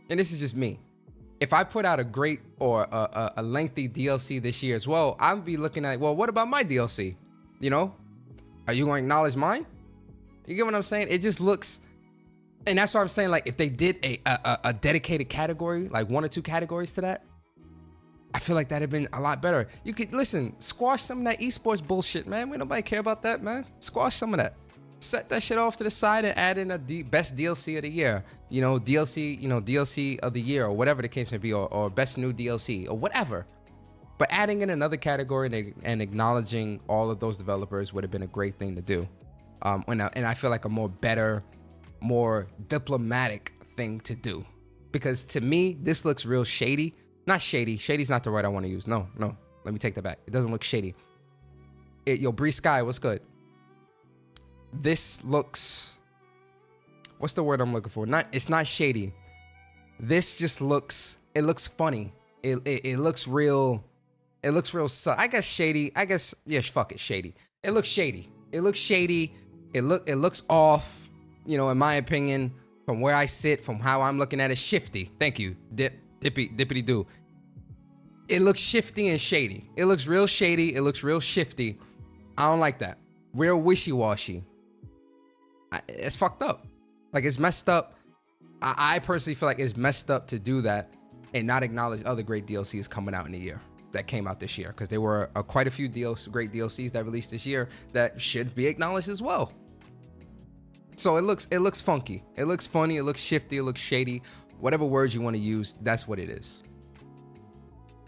and this is just me, if I put out a great or a lengthy DLC this year as well, I'll be looking at, well, what about my DLC? You know, are you going to acknowledge mine? You get what I'm saying? It just looks, and that's why I'm saying, like, if they did a dedicated category, like 1 or 2 categories to that, I feel like that'd have been a lot better. You could, listen, squash some of that esports bullshit, man. We nobody care about that, man. Squash some of that. Set that shit off to the side and add in a best DLC of the year. You know, DLC of the year, or whatever the case may be, or best new DLC, or whatever. But adding in another category and acknowledging all of those developers would have been a great thing to do. And I feel like a more diplomatic thing to do. Because to me, this looks real shady. Not shady. Shady's not the word I want to use. No. Let me take that back. It doesn't look shady. Yo, Bree Sky, what's good? This looks, what's the word I'm looking for? It's not shady. This just looks, it looks funny. It looks real. It looks real. I guess shady. I guess, yeah, fuck it, shady. It looks shady. It looks shady. It looks off. You know, in my opinion, from where I sit, from how I'm looking at it, shifty. Thank you, dippity do. It looks shifty and shady. It looks real shady. It looks real shifty. I don't like that. Real wishy-washy. It's fucked up. Like, it's messed up. I personally feel like it's messed up to do that and not acknowledge other great DLCs coming out in the year that came out this year, because there were quite a few great DLCs that released this year that should be acknowledged as well. So it looks funky. It looks funny. It looks shifty. It looks shady. Whatever words you want to use, that's what it is.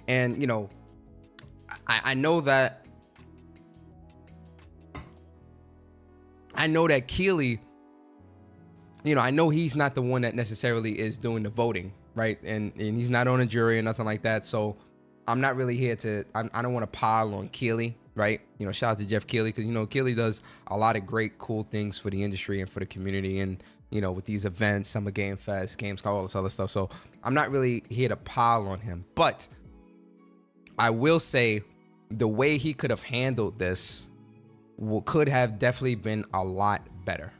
And, you know, I know that Keely, you know, I know he's not the one that necessarily is doing the voting, right? And he's not on a jury or nothing like that. So I'm not really here to, I don't want to pile on Keely, right? You know, shout out to Jeff Keely, because, you know, Keely does a lot of great, cool things for the industry and for the community. And, you know, with these events, Summer Game Fest, Gamescom, all this other stuff. So I'm not really here to pile on him. But I will say the way he could have handled this could have definitely been a lot better,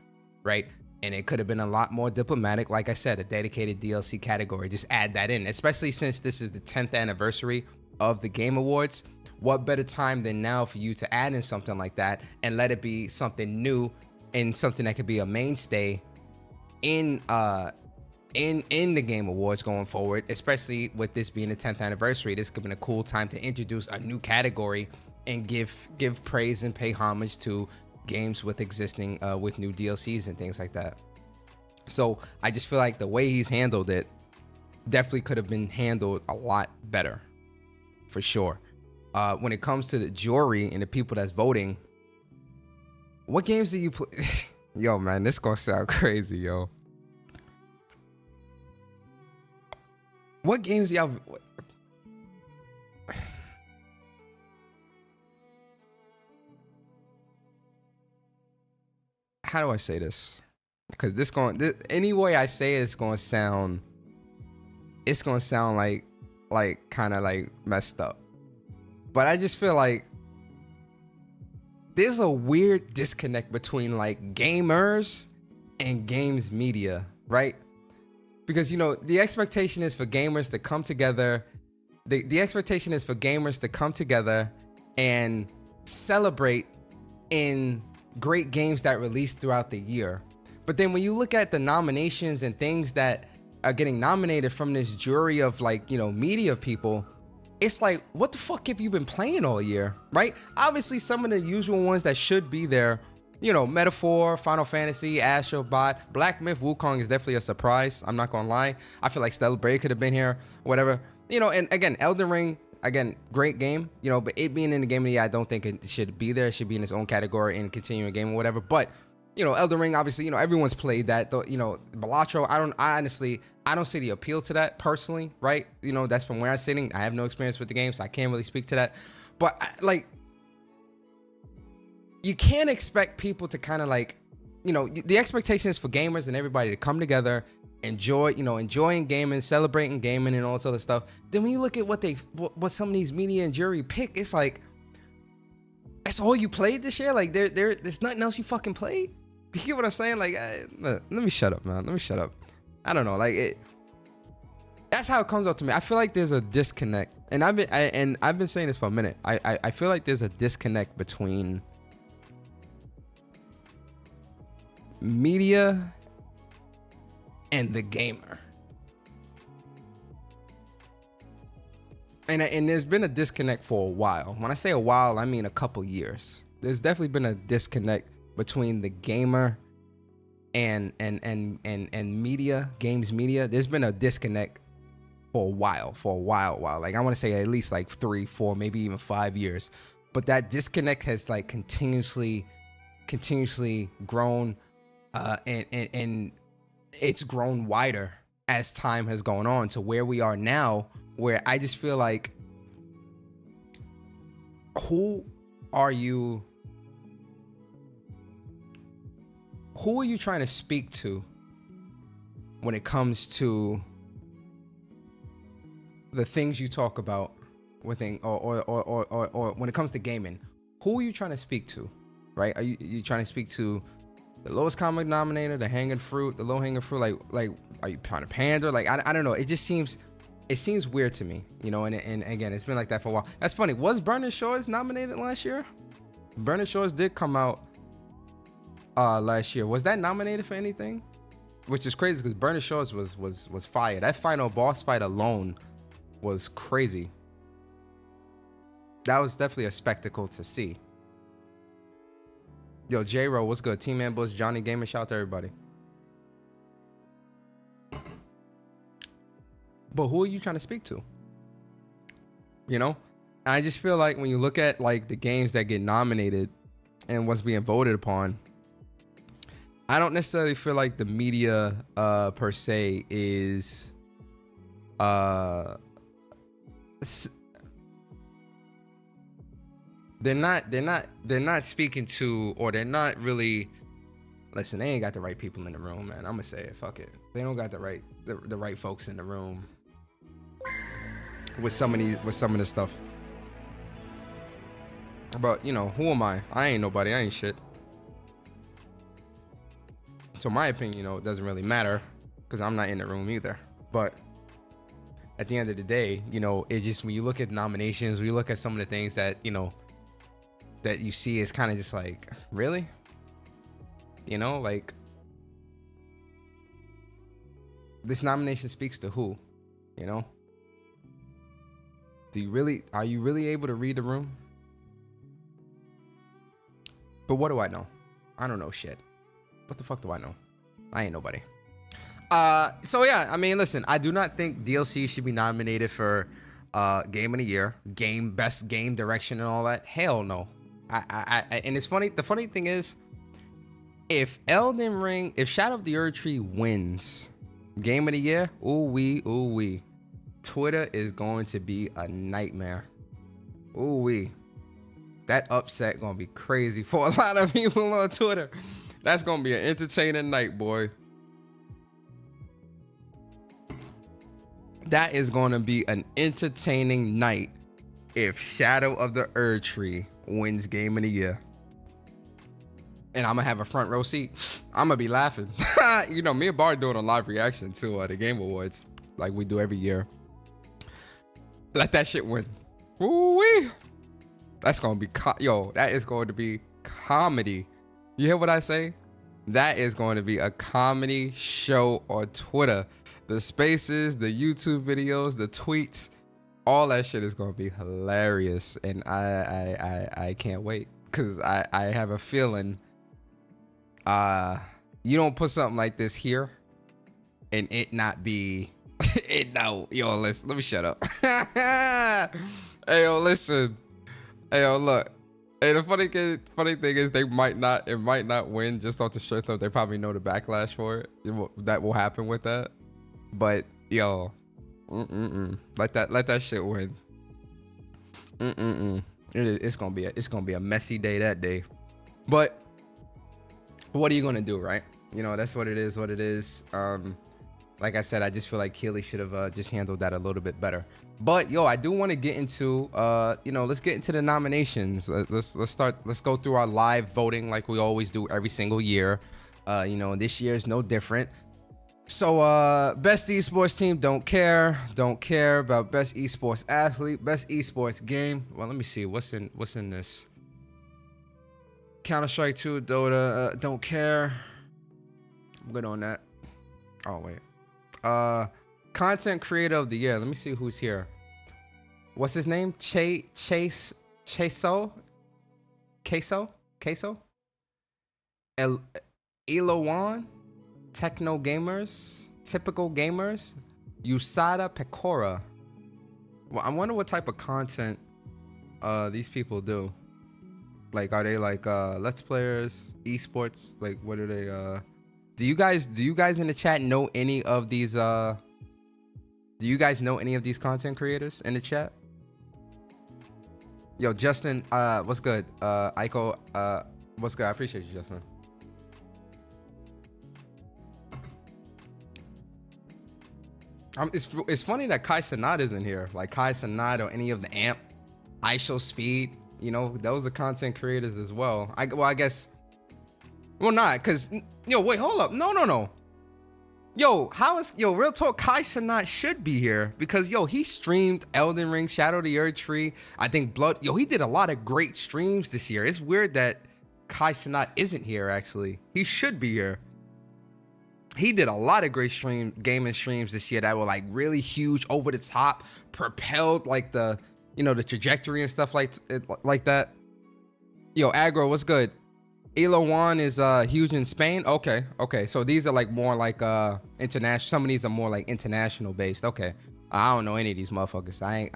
right? And it could have been a lot more diplomatic. Like I said, a dedicated DLC category, just add that in, especially since this is the 10th anniversary of the Game Awards. What better time than now for you to add in something like that and let it be something new and something that could be a mainstay in the Game Awards going forward, especially with this being the 10th anniversary. This could have been a cool time to introduce a new category and give praise and pay homage to games with existing with new DLCs and things like that. So I just feel like the way he's handled it definitely could have been handled a lot better, for sure. When it comes to the jury and the people that's voting, what games do you play? Yo, man, this gonna sound crazy, yo. What games do y'all? How do I say this? Because any way I say it, it's gonna sound like kind of like messed up. But I just feel like there's a weird disconnect between like gamers and games media, right? Because, you know, the expectation is for gamers to come together the expectation is for gamers to come together and celebrate in great games that release throughout the year. But then when you look at the nominations and things that are getting nominated from this jury of like, you know, media people, it's like, what the fuck have you been playing all year, right? Obviously, some of the usual ones that should be there, you know, Metaphor, Final Fantasy, Astrobot, Black Myth, Wukong is definitely a surprise. I'm not gonna lie. I feel like Stellar Blade could have been here, whatever. You know, and again, Elden Ring, again, great game, you know, but it being in the game of the year, I don't think it should be there. It should be in its own category and continuing game or whatever. But, you know, Elden Ring, obviously, you know, everyone's played that. Though, you know, Balatro, I honestly don't see the appeal to that personally, right? You know, that's from where I'm sitting. I have no experience with the game, so I can't really speak to that. But like, you can't expect people to kind of like, you know, the expectation is for gamers and everybody to come together, enjoy, you know, enjoying gaming, celebrating gaming and all this other stuff. Then when you look at what some of these media and jury pick, it's like, that's all you played this year? Like there's nothing else you fucking played? You get what I'm saying? Like, let me shut up, man. Let me shut up. I don't know. Like that's how it comes up to me. I feel like there's a disconnect, and I've been saying this for a minute. I feel like there's a disconnect between media and the gamer. And there's been a disconnect for a while. When I say a while, I mean a couple years. There's definitely been a disconnect between the gamer and media, games media. There's been a disconnect for a while. Like I want to say at least like 3, 4, maybe even 5 years. But that disconnect has like continuously grown, and it's grown wider as time has gone on to where we are now, where I just feel like, who are you trying to speak to when it comes to the things you talk about within, or when it comes to gaming? Who are you trying to speak to, right? Are you trying to speak to the lowest common denominator, the hanging fruit, the low hanging fruit? Like are you trying to pander? Like I don't know. It seems weird to me, you know. And again, it's been like that for a while. That's funny. Was Burning Shores nominated last year? Burning Shores did come out last year. Was that nominated for anything? Which is crazy because Burning Shores was fire. That final boss fight alone was crazy. That was definitely a spectacle to see. Yo, J-Ro, what's good? Team Ambush, Johnny Gamer, shout out to everybody. But who are you trying to speak to? You know? I just feel like when you look at like the games that get nominated and what's being voted upon, I don't necessarily feel like the media per se is they're not speaking to, or they're not really, listen, they ain't got the right people in the room, man. I'm gonna say it, fuck it. They don't got the right folks in the room with some of this stuff. But you know, who am I? I ain't nobody. I ain't shit. So my opinion, you know, it doesn't really matter because I'm not in the room either. But at the end of the day, you know, it just, when you look at nominations, when you look at some of the things that, you know, that you see, is kind of just like, really? You know, like, this nomination speaks to who? You know? Are you really able to read the room? But what do I know? I don't know shit. What the fuck do I know? I ain't nobody. So yeah, I mean, listen, I do not think DLC should be nominated for Game of the Year, best game direction and all that. Hell no. And it's funny. The funny thing is, if Shadow of the Erdtree wins Game of the Year, ooh wee, Twitter is going to be a nightmare. Ooh wee, that upset gonna be crazy for a lot of people on Twitter. That's gonna be an entertaining night, boy. That is gonna be an entertaining night if Shadow of the Erdtree wins Game of the Year. And I'm gonna have a front row seat. I'm gonna be laughing. You know, me and Bart doing a live reaction to the Game Awards, like we do every year. Let that shit win. Ooh-wee. That's gonna be that is going to be comedy. You hear what I say? That is going to be a comedy show on Twitter. The spaces, the YouTube videos, the tweets, all that shit is gonna be hilarious. And I can't wait. Cause I have a feeling you don't put something like this here and it not be let me shut up. Hey yo, listen. Hey yo, look. Hey, the funny thing is it might not win just off the strength of they probably know the backlash for it. That will happen with that. But yo, let that shit win. It's gonna be a messy day that day. But what are you gonna do, right? You know, that's what it is. Like I said, I just feel like Keely should have just handled that a little bit better. But yo, I do want to get into let's get into the nominations. Let's go through our live voting like we always do every single year. This year is no different. So best esports team, don't care about best esports athlete, best esports game. Well, let me see what's in this. Counter-Strike 2, Dota, don't care. I'm good on that. Oh wait. Content creator of the year. Let me see who's here. What's his name? Queso? Elowan? Techno Gamers? Typical Gamers? Usada Pecora. Well, I wonder what type of content these people do. Like, are they like let's players, esports? Like, what are they? Do you guys in the chat know any of these? Do you guys know any of these content creators in the chat? Yo, Justin, what's good? Aiko, what's good? I appreciate you, Justin. It's funny that Kai Sanat isn't here. Like Kai Sanat or any of the Amp, ISO Speed. You know, those are content creators as well. I guess. Well, not because. Yo, wait, hold up. No. Yo, real talk, Kai Sanat should be here because, he streamed Elden Ring, Shadow of the Earth Tree, I think Blood. He did a lot of great streams this year. It's weird that Kai Sanat isn't here, actually. He should be here. He did a lot of great gaming streams this year that were, like, really huge, over the top, propelled, like, the trajectory and stuff like that. Yo, Aggro, what's good? Elowan is huge in Spain. Okay. So these are like more like international. Some of these are more like international based. Okay. I don't know any of these motherfuckers. I you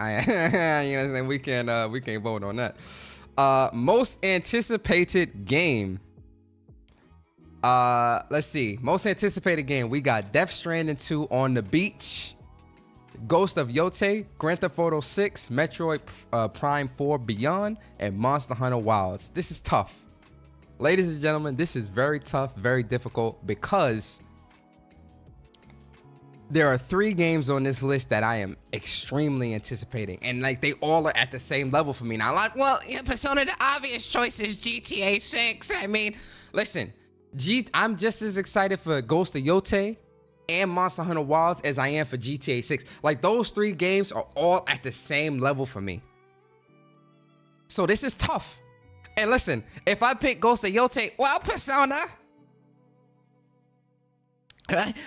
know what I'm saying? We can't vote on that. Most anticipated game. Let's see. Most anticipated game. We got Death Stranding 2 on the beach, Ghost of Yote, Grand Theft Auto 6, Metroid Prime 4 Beyond, and Monster Hunter Wilds. This is tough. Ladies and gentlemen, this is very tough, very difficult because there are 3 games on this list that I am extremely anticipating. And like they all are at the same level for me. Now, like, well, Persona, the obvious choice is GTA 6. I mean, listen, I'm just as excited for Ghost of Yote and Monster Hunter Wilds as I am for GTA 6. Like those 3 games are all at the same level for me. So this is tough. And listen, if I pick Ghost of Yote, well, Persona.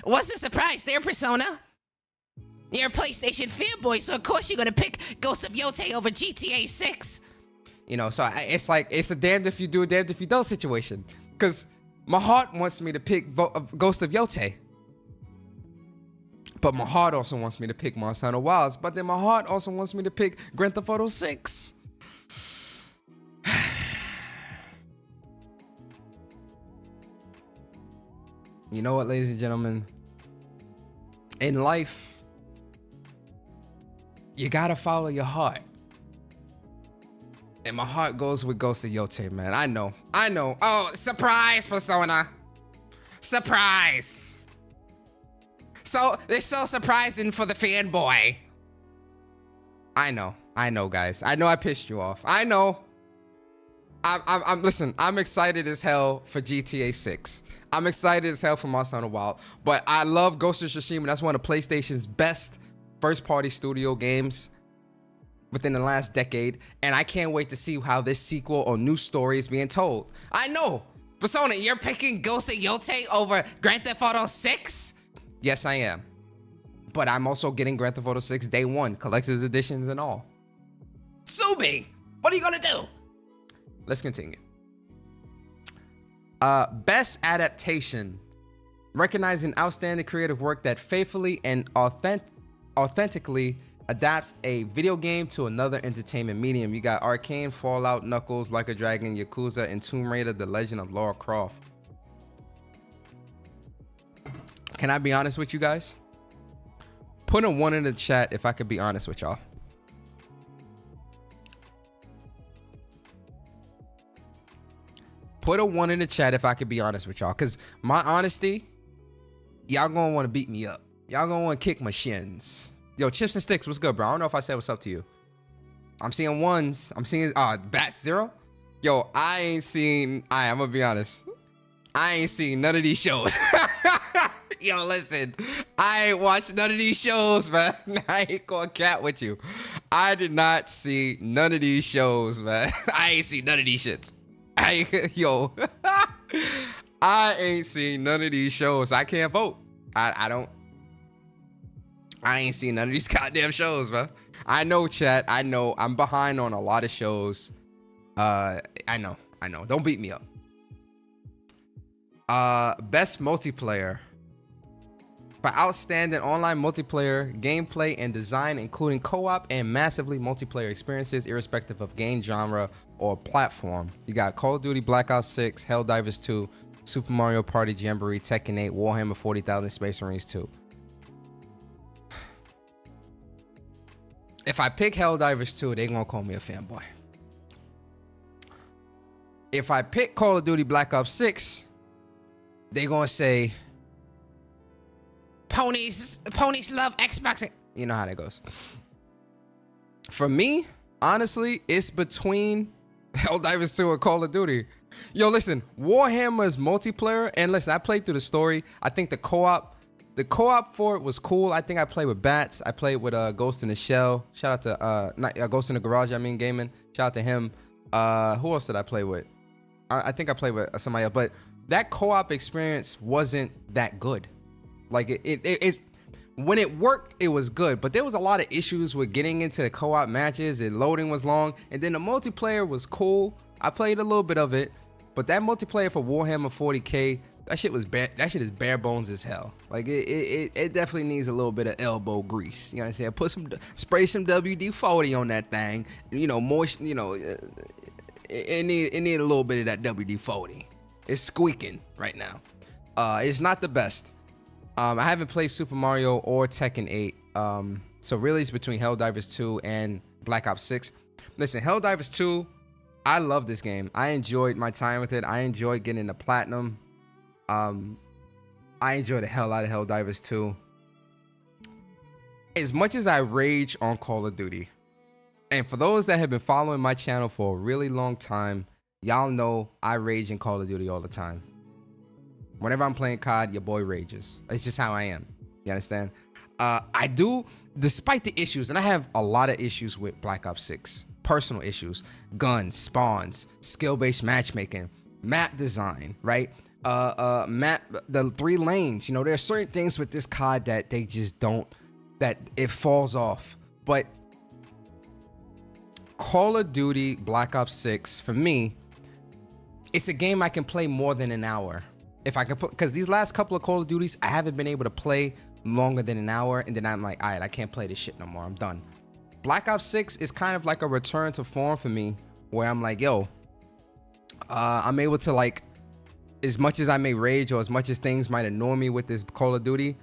What's the surprise there, Persona? You're a PlayStation fanboy, so of course you're gonna pick Ghost of Yote over GTA 6. So it's like, it's a damned if you do, damned if you don't situation. Because my heart wants me to pick Ghost of Yote. But my heart also wants me to pick Monster Hunter Wilds. But then my heart also wants me to pick Grand Theft Auto 6. You know what, ladies and gentlemen? In life, you gotta follow your heart. And my heart goes with Ghost of Yote, man. I know. Oh, surprise, Persona. Surprise. So, they're so surprising for the fanboy. I know, guys. I know I pissed you off. I know. Listen, I'm excited as hell for GTA 6. I'm excited as hell for Monster Hunter Wild. But I love Ghost of Tsushima. That's one of PlayStation's best first-party studio games. within the last decade, and I can't wait to see how this sequel or new story is being told. I know, Persona, you're picking Ghost of Yotei over Grand Theft Auto 6? Yes, I am. But I'm also getting Grand Theft Auto 6 day one, collector's editions and all. Sue me! What are you gonna do? Let's continue. Best adaptation. Recognizing outstanding creative work that faithfully and authentically adapts a video game to another entertainment medium. You got Arcane, Fallout, Knuckles, Like a Dragon, Yakuza, and Tomb Raider: The Legend of Lara Croft. Can I be honest with you guys? Put a 1 in the chat if I could be honest with y'all. Put a 1 in the chat if I could be honest with y'all. Because my honesty, y'all gonna want to beat me up. Y'all gonna want to kick my shins. Yo, Chips and Sticks, what's good, bro? I don't know if I said what's up to you. I'm seeing 1s. I'm seeing Bat 0. Yo, I'm gonna be honest. I ain't seen none of these shows. Yo, listen, I ain't watched none of these shows, man. I ain't gonna cat with you. I did not see none of these shows, man. I ain't seen none of these shits. I ain't seen none of these shows. I can't vote. I ain't seen none of these goddamn shows, man. I know, chat. I know. I'm behind on a lot of shows. I know. Don't beat me up. Best multiplayer. For outstanding online multiplayer gameplay and design, including co-op and massively multiplayer experiences, irrespective of game genre or platform. You got Call of Duty Black Ops 6, Helldivers 2, Super Mario Party Jamboree, Tekken 8, Warhammer 40,000, Space Marines 2. If I pick Helldivers 2, they gonna call me a fanboy. If I pick Call of Duty Black Ops 6, they gonna say, ponies love Xbox. You know how that goes. For me, honestly, it's between Helldivers 2 or Call of Duty. Yo, listen, Warhammer's multiplayer, and listen, I played through the story. I think the co-op for it was cool. I think I played with Bats. I played with Ghost in the Shell. Shout out to not Ghost in the Garage, I mean gaming. Shout out to him. Who else did I play with? I think I played with somebody else, but that co-op experience wasn't that good. Like it when it worked, it was good, but there was a lot of issues with getting into the co-op matches, and loading was long, and then the multiplayer was cool. I played a little bit of it, but that multiplayer for Warhammer 40K, that shit was bad. That shit is bare bones as hell. Like it definitely needs a little bit of elbow grease. You know what I'm saying? Spray some WD-40 on that thing. You know, moist. You know, it need a little bit of that WD-40. It's squeaking right now. It's not the best. I haven't played Super Mario or Tekken 8. So really it's between Helldivers 2 and Black Ops 6. Listen, Helldivers 2, I love this game. I enjoyed my time with it. I enjoyed getting the platinum. I enjoyed the hell out of Helldivers 2. As much as I rage on Call of Duty, and for those that have been following my channel for a really long time, y'all know I rage in Call of Duty all the time. Whenever I'm playing COD, your boy rages. It's just how I am. You understand? I do, despite the issues, and I have a lot of issues with Black Ops 6. Personal issues, guns, spawns, skill-based matchmaking, map design, right? The 3 lanes. You know, there are certain things with this COD that they just don't, that it falls off. But Call of Duty Black Ops 6, for me, it's a game I can play more than an hour. If I can put, because these last couple of Call of Duties, I haven't been able to play longer than an hour, and then I'm like, all right, I can't play this shit no more. I'm done. Black Ops 6 is kind of like a return to form for me, where I'm like, yo, I'm able to, like, as much as I may rage or as much as things might annoy me with this Call of Duty,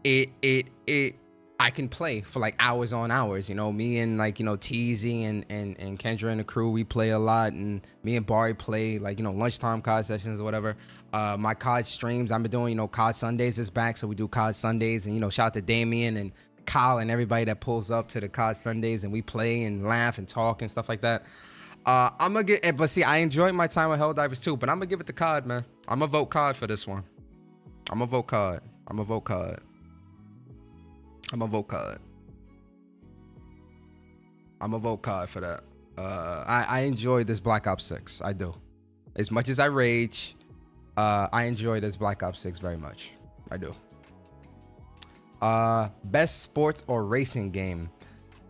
I can play for like hours on hours. You know, me and like, you know, TZ and Kendra and the crew, we play a lot, and me and Bari play like, you know, lunchtime COD sessions or whatever. My COD streams, I've been doing, you know, COD Sundays is back, so we do COD Sundays, and, you know, shout out to Damien and Kyle and everybody that pulls up to the COD Sundays, and we play and laugh and talk and stuff like that. I'm gonna get, but see, I enjoyed my time with Helldivers too, but I'm gonna give it to COD, man. I'm gonna vote COD for this one. I'm gonna vote COD. I'm gonna vote COD. I'm gonna vote COD. I'm a vote COD for that. I enjoy this Black Ops 6. I do. As much as I rage, I enjoy this Black Ops 6 very much. I do. Best sports or racing game.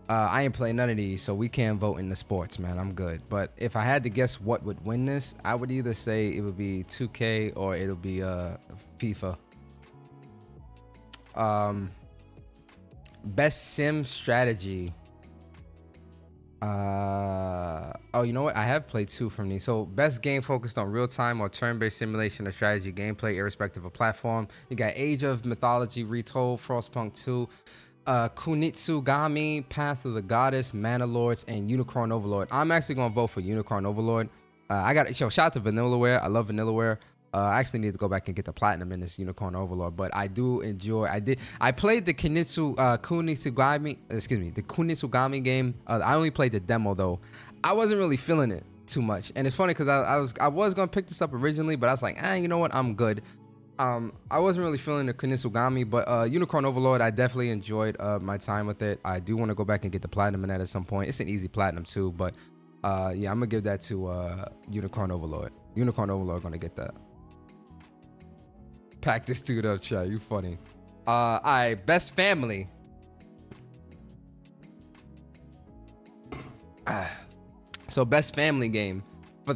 I ain't playing none of these, so we can't vote in the sports, man. I'm good. But if I had to guess what would win this, I would either say it would be 2K or it'll be FIFA. Best sim strategy. Oh, you know what? I have played 2 from these. So best game focused on real-time or turn-based simulation of strategy gameplay, irrespective of platform. You got Age of Mythology Retold, Frostpunk 2, Kunitsugami, Path of the Goddess, Mana Lords, and Unicorn Overlord. I'm actually gonna vote for Unicorn Overlord. Shout out to Vanillaware. I love Vanillaware. I actually need to go back and get the platinum in this Unicorn Overlord, but I do enjoy. I played the Kunitsugami game. I only played the demo though. I wasn't really feeling it too much, and it's funny because I was gonna pick this up originally, but I was like, you know what, I'm good. I wasn't really feeling the Kunitsugami, but Unicorn Overlord, I definitely enjoyed my time with it. I do want to go back and get the platinum in that at some point. It's an easy platinum too, but yeah, I'm gonna give that to Unicorn Overlord. Unicorn Overlord gonna get that. Pack this dude up, chat. You funny. All right, best family. So best family game. For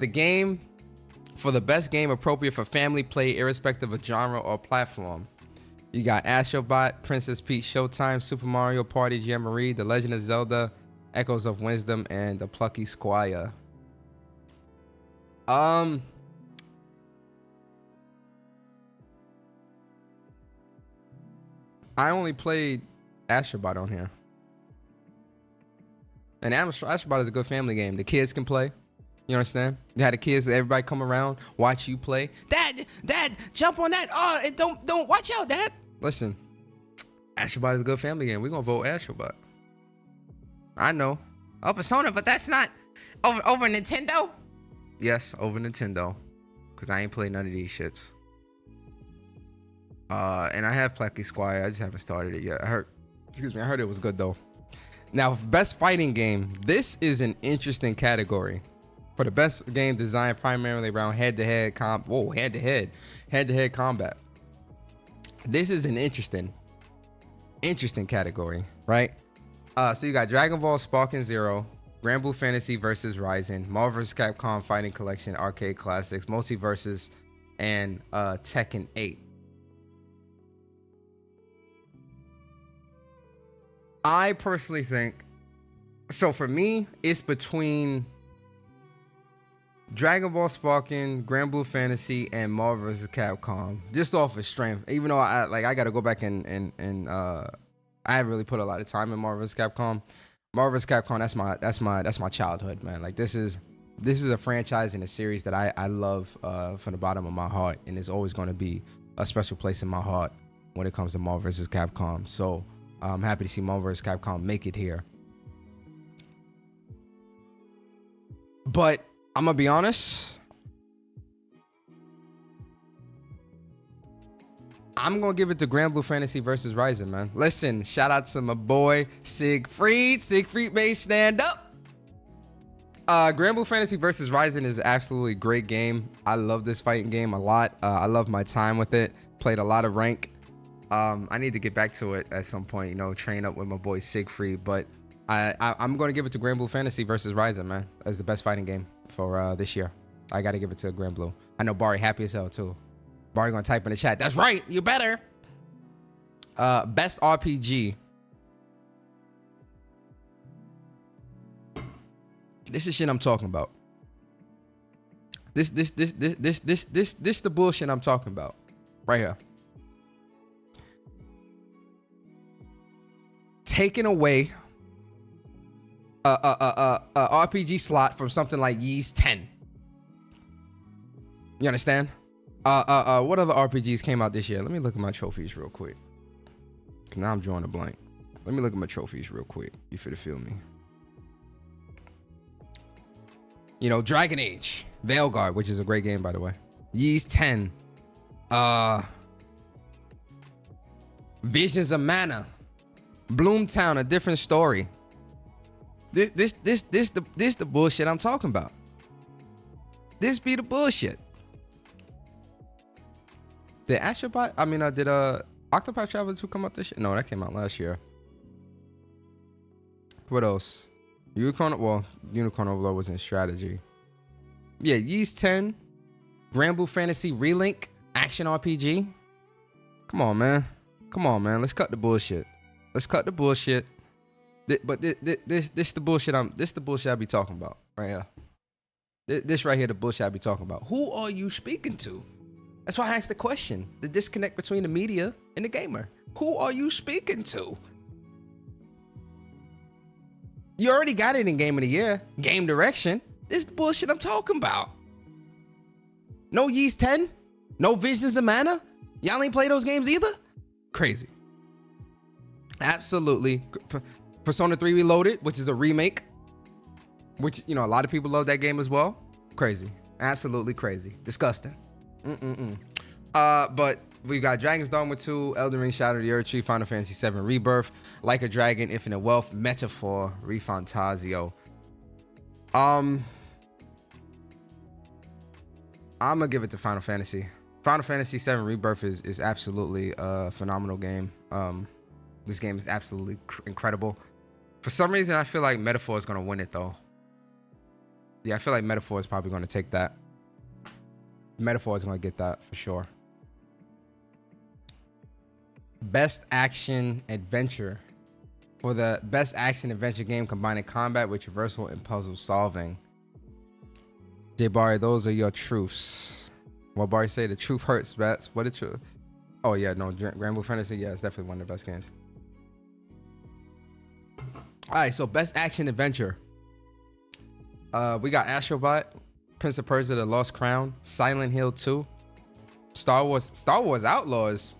the best game appropriate for family play, irrespective of genre or platform, you got Astrobot, Princess Peach Showtime, Super Mario Party Jamboree, The Legend of Zelda, Echoes of Wisdom, and The Plucky Squire. I only played Astrobot on here. And Astrobot is a good family game. The kids can play. You understand? You had the kids, everybody come around, watch you play. Dad, jump on that. Oh, and don't watch out, Dad. Listen, Astrobot is a good family game. We're gonna vote Astrobot. I know. Oh, Persona, but that's not over Nintendo? Yes, over Nintendo. Because I ain't played none of these shits. And I have Plucky Squire. I just haven't started it yet. I heard it was good though. Now, best fighting game. This is an interesting category. For the best game designed primarily around head-to-head combat. This is an interesting category, right? So you got Dragon Ball Sparking Zero, Grand Blue Fantasy versus Rising, Marvel vs. Capcom Fighting Collection, Arcade Classics, Multiverses, and Tekken 8. I personally think, so for me, it's between Dragon Ball Sparking, Grand Blue Fantasy, and Marvel vs. Capcom, just off of strength. Even though I got to go back and I haven't really put a lot of time in Marvel vs. Capcom. Marvel vs. Capcom, that's my childhood, man. Like this is a franchise and a series that I love from the bottom of my heart, and it's always going to be a special place in my heart when it comes to Marvel vs. Capcom. So I'm happy to see Marvel vs. Capcom make it here. But I'm gonna be honest. I'm gonna give it to Grand Blue Fantasy versus Rising, man. Listen, shout out to my boy Siegfried. Siegfried may stand up. Grand Blue Fantasy versus Rising is absolutely great game. I love this fighting game a lot. I love my time with it. Played a lot of rank. I need to get back to it at some point, you know, train up with my boy Siegfried. But I'm gonna give it to Grand Blue Fantasy versus Rising, man, as the best fighting game for this year. I gotta give it to Grand Blue. I know Barry happy as hell too. Barry gonna type in the chat. That's right, you better. Best RPG. This is shit I'm talking about. This the bullshit I'm talking about. Right here. Taking away a RPG slot from something like Ys 10. You understand? What other RPGs came out this year? Let me look at my trophies real quick. Cause now I'm drawing a blank. Let me look at my trophies real quick. You fit to feel me? You know, Dragon Age, Veilguard, which is a great game by the way. Ys 10. Visions of Mana. Bloomtown, A Different Story. This the bullshit I'm talking about. This be the bullshit. Did Astrobot? I mean, did Octopath Traveler 2 come out this year? No, that came out last year. What else? Unicorn Overlord was in strategy. Yeah, Ys 10, Granblue Fantasy Relink, action RPG. Come on, man. Let's cut the bullshit. But this the bullshit I be talking about right here. This right here, the bullshit I be talking about. Who are you speaking to? That's why I asked the question. The disconnect between the media and the gamer. Who are you speaking to? You already got it in Game of the Year. Game direction. This is the bullshit I'm talking about. No Ys 10? No Visions of Mana? Y'all ain't play those games either? Crazy. Absolutely. Persona 3 Reloaded, which is a remake. Which, you know, a lot of people love that game as well. Crazy. Absolutely crazy. Disgusting. But we got Dragon's Dogma 2, Elden Ring Shadow of the Earth Tree, Final Fantasy 7 Rebirth, Like a Dragon, Infinite Wealth, Metaphor, Refantazio. I'm gonna give it to Final Fantasy. Final Fantasy 7 Rebirth is absolutely a phenomenal game. This game is absolutely incredible. For some reason, I feel like Metaphor is gonna win it though. Yeah, I feel like Metaphor is probably gonna take that. Metaphor is gonna get that for sure. Best action adventure. For the best action adventure game combining combat with traversal and puzzle solving. J Barry, those are your truths. What Barry say? The truth hurts, bats. What the truth? Oh yeah, no, Granblue Fantasy, yeah, it's definitely one of the best games. All right, so best action adventure. We got Astrobot, Prince of Persia: The Lost Crown, Silent Hill 2, Star Wars Outlaws.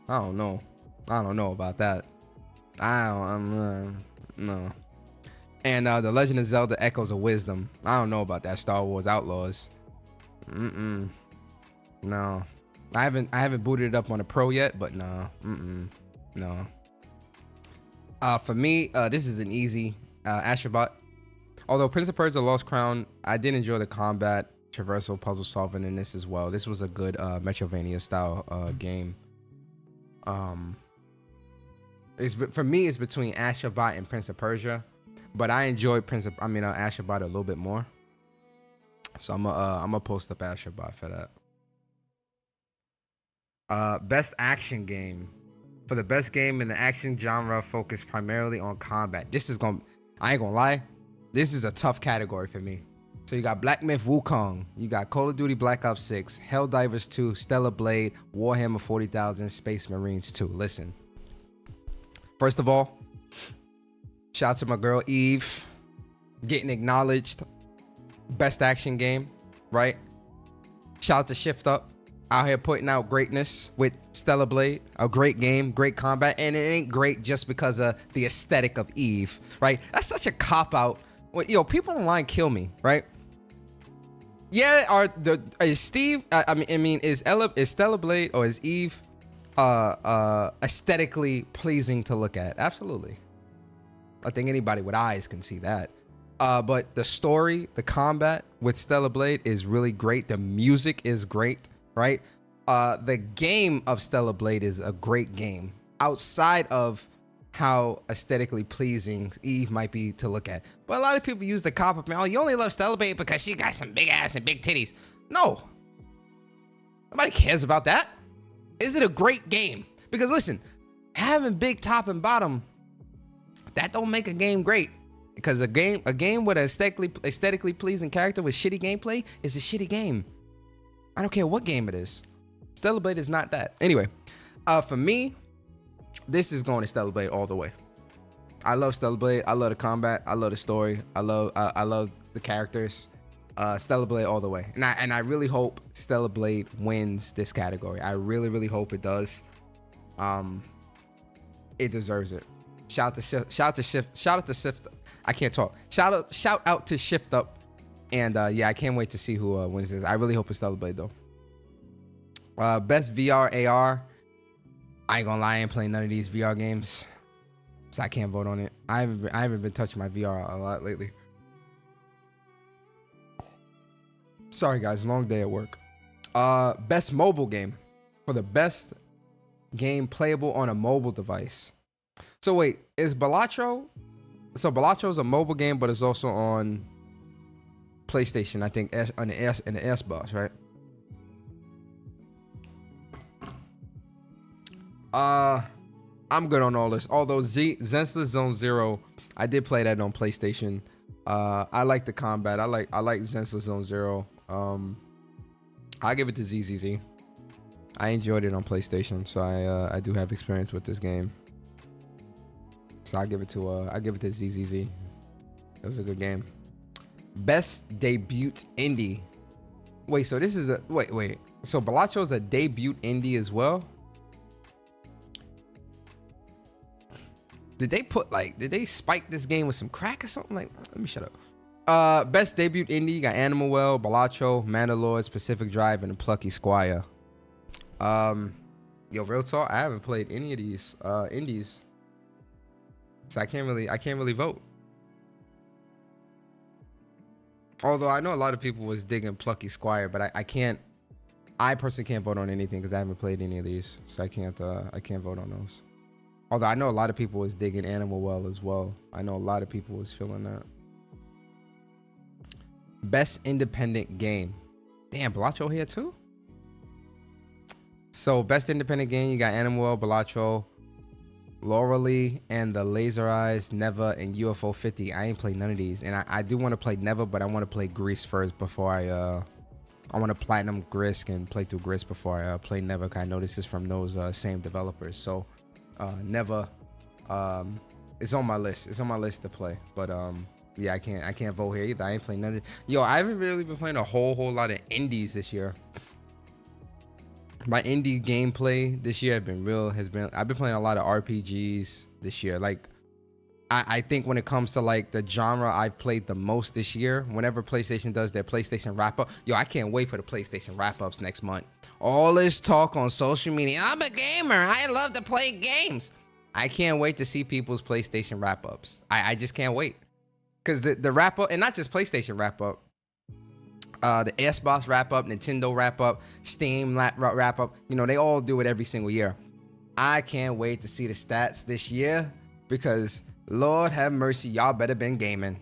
I don't know about that. No. And The Legend of Zelda: Echoes of Wisdom. I don't know about that. Star Wars Outlaws. No. I haven't booted it up on a pro yet, but no. No. For me, this is an easy Astrobot. Although Prince of Persia: The Lost Crown, I did enjoy the combat, traversal, puzzle solving in this as well. This was a good Metroidvania style game. For me, it's between Astrobot and Prince of Persia, but I enjoyed Astrobot a little bit more. So I'm gonna post up Astrobot for that. Best action game. For the best game in the action genre focused primarily on combat. I ain't gonna lie, this is a tough category for me. So you got Black Myth Wukong, you got Call of Duty Black Ops 6, Helldivers 2, Stellar Blade, Warhammer 40,000, Space Marines 2. Listen. First of all, shout out to my girl Eve, getting acknowledged. Best action game, right? Shout out to Shift Up, out here putting out greatness with Stellar Blade. A great game, great combat, and it ain't great just because of the aesthetic of Eve, right? That's such a cop-out. Well, people online kill me, right? Yeah, is Stellar Blade or is Eve aesthetically pleasing to look at? Absolutely. I think anybody with eyes can see that. But the story, the combat with Stellar Blade is really great. The music is great, right? The game of Stellar Blade is a great game outside of how aesthetically pleasing Eve might be to look at. But a lot of people use the cop-up, man, oh, you only love Stellar Blade because she got some big ass and big titties. No. Nobody cares about that. Is it a great game? Because listen, having big top and bottom, that don't make a game great. Because a game with an aesthetically pleasing character with shitty gameplay is a shitty game. I don't care what game it is. Stellar Blade is not that. Anyway, for me, this is going to Stellar Blade all the way. I love Stellar Blade. I love the combat. I love the story. I love the characters. Stellar Blade all the way. And I really hope Stellar Blade wins this category. I really, really hope it does. It deserves it. Shout out to Shift. I can't talk. Shout out to Shift Up. And yeah, I can't wait to see who wins this. I really hope it's Stellar Blade though. Best VR AR. I ain't gonna lie, I ain't playing none of these VR games. so I can't vote on it. I haven't been touching my VR a lot lately. Sorry guys, long day at work. Best mobile game. For the best game playable on a mobile device. So wait, is Balatro? So Balatro is a mobile game, but it's also on PlayStation. I think in the S box, right? I'm good on all this. Although Zensless Zone Zero, I did play that on PlayStation. I like the combat. I like Zensless Zone Zero. I give it to ZZZ. I enjoyed it on PlayStation, so I do have experience with this game. So I give it to ZZZ. It was a good game. Best debut indie. Wait, so this is the wait. So Balatro's a debut indie as well? Did they spike this game with some crack or something? Like, let me shut up. Best debut indie, you got Animal Well, Balatro, Mandalore, Pacific Drive, and Plucky Squire. Yo, real talk, I haven't played any of these indies, so I can't really vote. Although I know a lot of people was digging Plucky Squire, but I personally can't vote on anything because I haven't played any of these, so I can't vote on those. Although I know a lot of people was digging Animal Well as well. I know a lot of people was feeling that. Best independent game. Damn, Balatro here too? So best independent game, you got Animal Well, Balatro, Laurely, and the Laser Eyes, Never, and UFO 50. I ain't played none of these. And I do want to play Never, but I want to play Grease first before I want to platinum Gris and play through Gris before I play Never, because I know this is from those same developers. So Never, it's on my list. It's on my list to play. But yeah, I can't vote here either. I ain't playing none of it. Yo, I haven't really been playing a whole lot of indies this year. My indie gameplay this year I've been playing a lot of RPGs this year. Like I think when it comes to like the genre I've played the most this year, whenever PlayStation does their PlayStation wrap up, yo, I can't wait for the PlayStation wrap ups next month. All this talk on social media, I'm a gamer, I love to play games. I can't wait to see people's PlayStation wrap ups. I just can't wait. Cause the wrap up, and not just PlayStation wrap up, the Xbox wrap up, Nintendo wrap up, Steam wrap up, you know, they all do it every single year. I can't wait to see the stats this year because Lord have mercy, y'all better been gaming.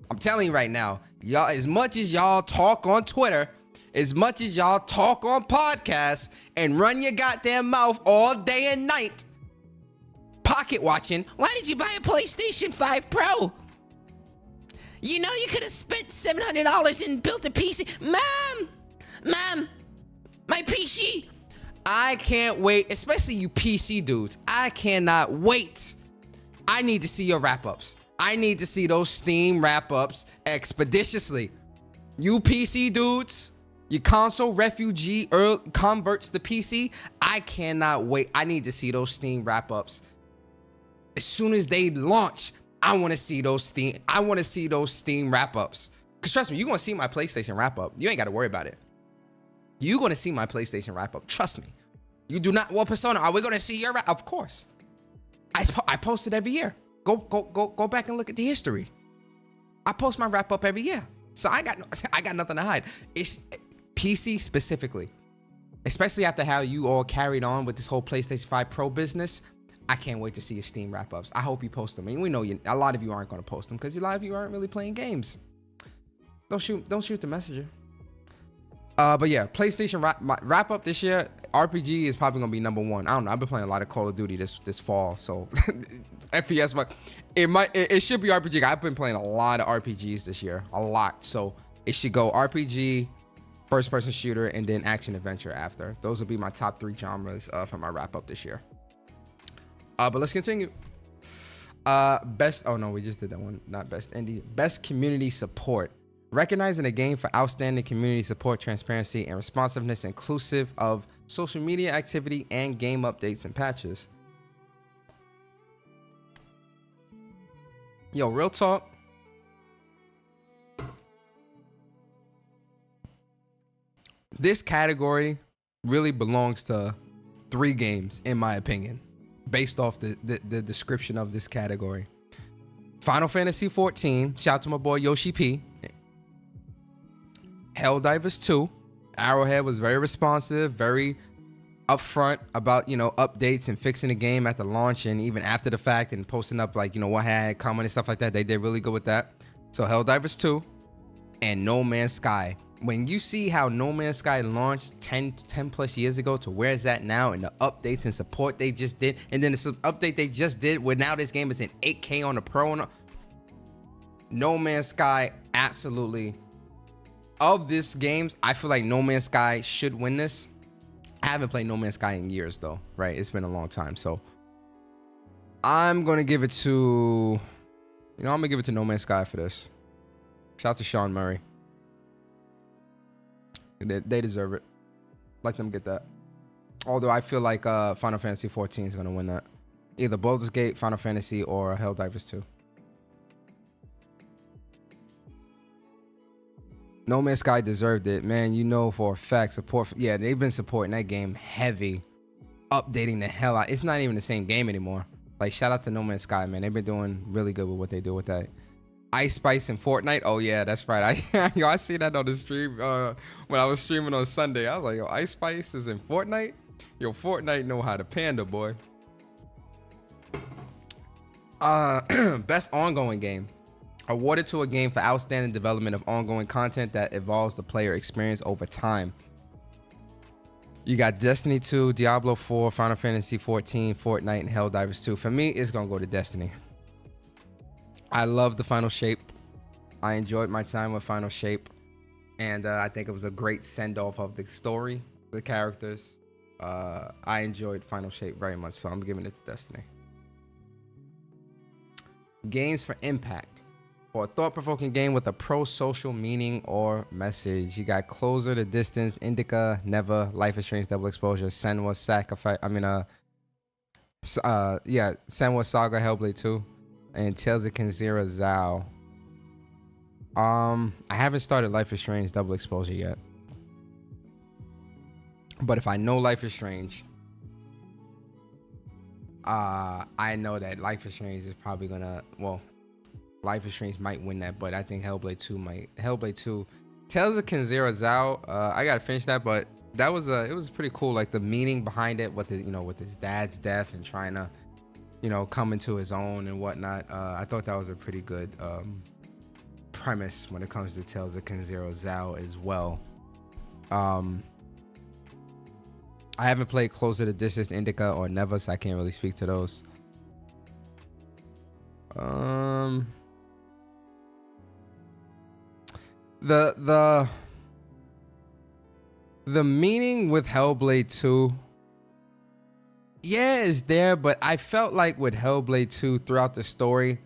I'm telling you right now, y'all, as much as y'all talk on Twitter, as much as y'all talk on podcasts and run your goddamn mouth all day and night, pocket watching, why did you buy a PlayStation 5 Pro? You know you could have spent $700 and built a PC. Mom, my PC. I can't wait, especially you PC dudes. I cannot wait. I need to see your wrap-ups. I need to see those Steam wrap-ups expeditiously. You PC dudes, you console refugee converts to PC. I cannot wait. I need to see those Steam wrap-ups. As soon as they launch, I want to see those Steam wrap-ups. Because trust me, you're going to see my PlayStation wrap-up. You ain't got to worry about it. You're going to see my PlayStation wrap-up. Trust me. You do not want Persona. Are we going to see your wrap? Of course. I post it every year. Go back and look at the history. I post my wrap-up every year. So I got nothing to hide. It's PC specifically. Especially after how you all carried on with this whole PlayStation 5 Pro business. I can't wait to see your Steam wrap-ups. I hope you post them. I mean, we know a lot of you aren't going to post them because a lot of you aren't really playing games. Don't shoot the messenger. But yeah, PlayStation wrap-up this year, RPG is probably going to be #1. I don't know. I've been playing a lot of Call of Duty this fall, so FPS, but it should be RPG. I've been playing a lot of RPGs this year, a lot. So it should go RPG, first-person shooter, and then action-adventure after. Those will be my top 3 genres for my wrap-up this year. But let's continue. Oh no, we just did that one. Not best indie. Best community support. Recognizing a game for outstanding community support, transparency, and responsiveness inclusive of social media activity and game updates and patches. Yo, real talk. This category really belongs to 3 games, in my opinion. based off the description of this category. Final Fantasy 14, shout out to my boy Yoshi P. Helldivers 2, Arrowhead was very responsive, very upfront about, you know, updates and fixing the game at the launch and even after the fact and posting up, like, you know, what had comment and stuff like that. They did really good with that. So Helldivers 2 and No Man's Sky. When you see how No Man's Sky launched 10 plus years ago to where it's at now and the updates and support they just did, and then the update they just did where now this game is in 8K on the Pro. No Man's Sky, absolutely. Of this games, I feel like No Man's Sky should win this. I haven't played No Man's Sky in years though, right? It's been a long time. So I'm going to give it to, I'm going to give it to No Man's Sky for this. Shout out to Sean Murray. They deserve it. Let them get that. Although I feel like Final Fantasy 14 is going to win that. Either Baldur's Gate, Final Fantasy, or Helldivers 2. No Man's Sky deserved it, man. You know for a fact, yeah, they've been supporting that game heavy, updating the hell out. It's not even the same game anymore. Like, shout out to No Man's Sky, man. They've been doing really good with what they do with that. Ice Spice and Fortnite. Oh yeah, that's right. I see that on the stream when I was streaming on Sunday. I was like, yo, Ice Spice is in Fortnite. Yo, Fortnite know how to panda, boy. Best ongoing game. Awarded to a game for outstanding development of ongoing content that evolves the player experience over time. You got Destiny 2, Diablo 4, Final Fantasy 14, Fortnite, and Helldivers 2. For me, it's going to go to Destiny. I love the Final Shape. I enjoyed my time with Final Shape. And I think it was a great send-off of the story, the characters. I enjoyed Final Shape very much, so I'm giving it to Destiny. Games for Impact. For a thought-provoking game with a pro-social meaning or message. You got Closer, The Distance, Indica, Never, Life is Strange, Double Exposure, Senua Sacrifice. Senua Saga, Hellblade 2, and Tales of Kenzira Zao. I haven't started Life is Strange, Double Exposure yet. But if I know Life is Strange, I know that Life is Strange is probably gonna, Life is Strange might win that, but I think Hellblade 2 might. Hellblade 2. Tales of Kenzira Zao, I gotta finish that, but that was it was pretty cool, like the meaning behind it with his, with his dad's death and trying to, come into his own and whatnot. I thought that was a pretty good premise when it comes to Tales of Kenzira Zao as well. I haven't played Closer to Distance, Indica, or Never, so I can't really speak to those. The meaning with Hellblade 2, yeah, is there, but I felt like with Hellblade 2 throughout the story,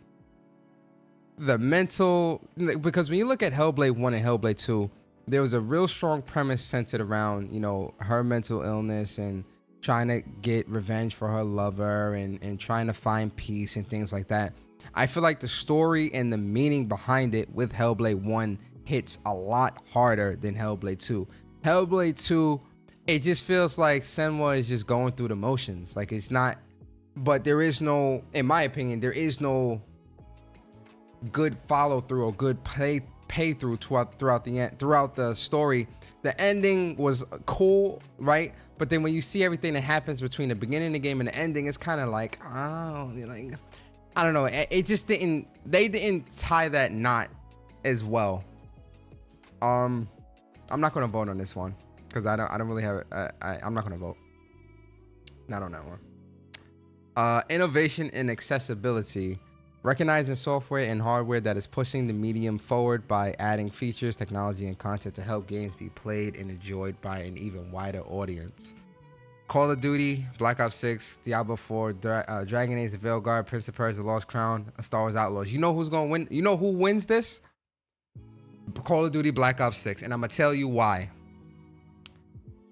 the mental, because when you look at Hellblade 1 and Hellblade 2, there was a real strong premise centered around, her mental illness and trying to get revenge for her lover and trying to find peace and things like that. I feel like the story and the meaning behind it with Hellblade 1 hits a lot harder than Hellblade 2. Hellblade 2, it just feels like Senua is just going through the motions. Like, it's not, but there is no, in my opinion, there is no good follow through or good pay through throughout the story. The ending was cool, right? But then when you see everything that happens between the beginning of the game and the ending, it's kind of like, I don't know. It just didn't, they didn't tie that knot as well. I'm not gonna vote on this one because I don't really have it. I'm not gonna vote. Not on that one. Innovation and accessibility. Recognizing software and hardware that is pushing the medium forward by adding features, technology, and content to help games be played and enjoyed by an even wider audience. Call of Duty, Black Ops 6, Diablo 4, Dragon Age, The Veilguard, Prince of Persia, The Lost Crown, Star Wars Outlaws. You know who's gonna win? You know who wins this? Call of Duty Black Ops 6, and I'm gonna tell you why.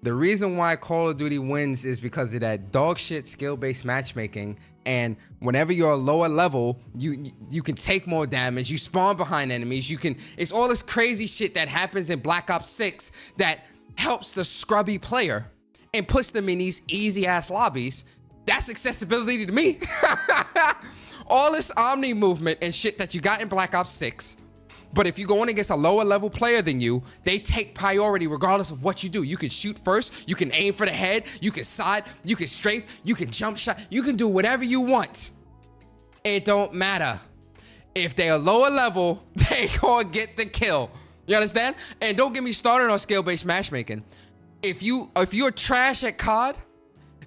The reason why Call of Duty wins is because of that dog shit skill-based matchmaking, and whenever you're a lower level, you can take more damage, you spawn behind enemies, it's all this crazy shit that happens in Black Ops 6 that helps the scrubby player and puts them in these easy ass lobbies That's accessibility to me. All this Omni movement and shit that you got in Black Ops 6. But if you're going against a lower level player than you, they take priority regardless of what you do. You can shoot first, you can aim for the head, you can side, you can strafe, you can jump shot, you can do whatever you want. It don't matter. If they're lower level, they gonna get the kill. You understand? And don't get me started on skill-based matchmaking. If you're trash at COD,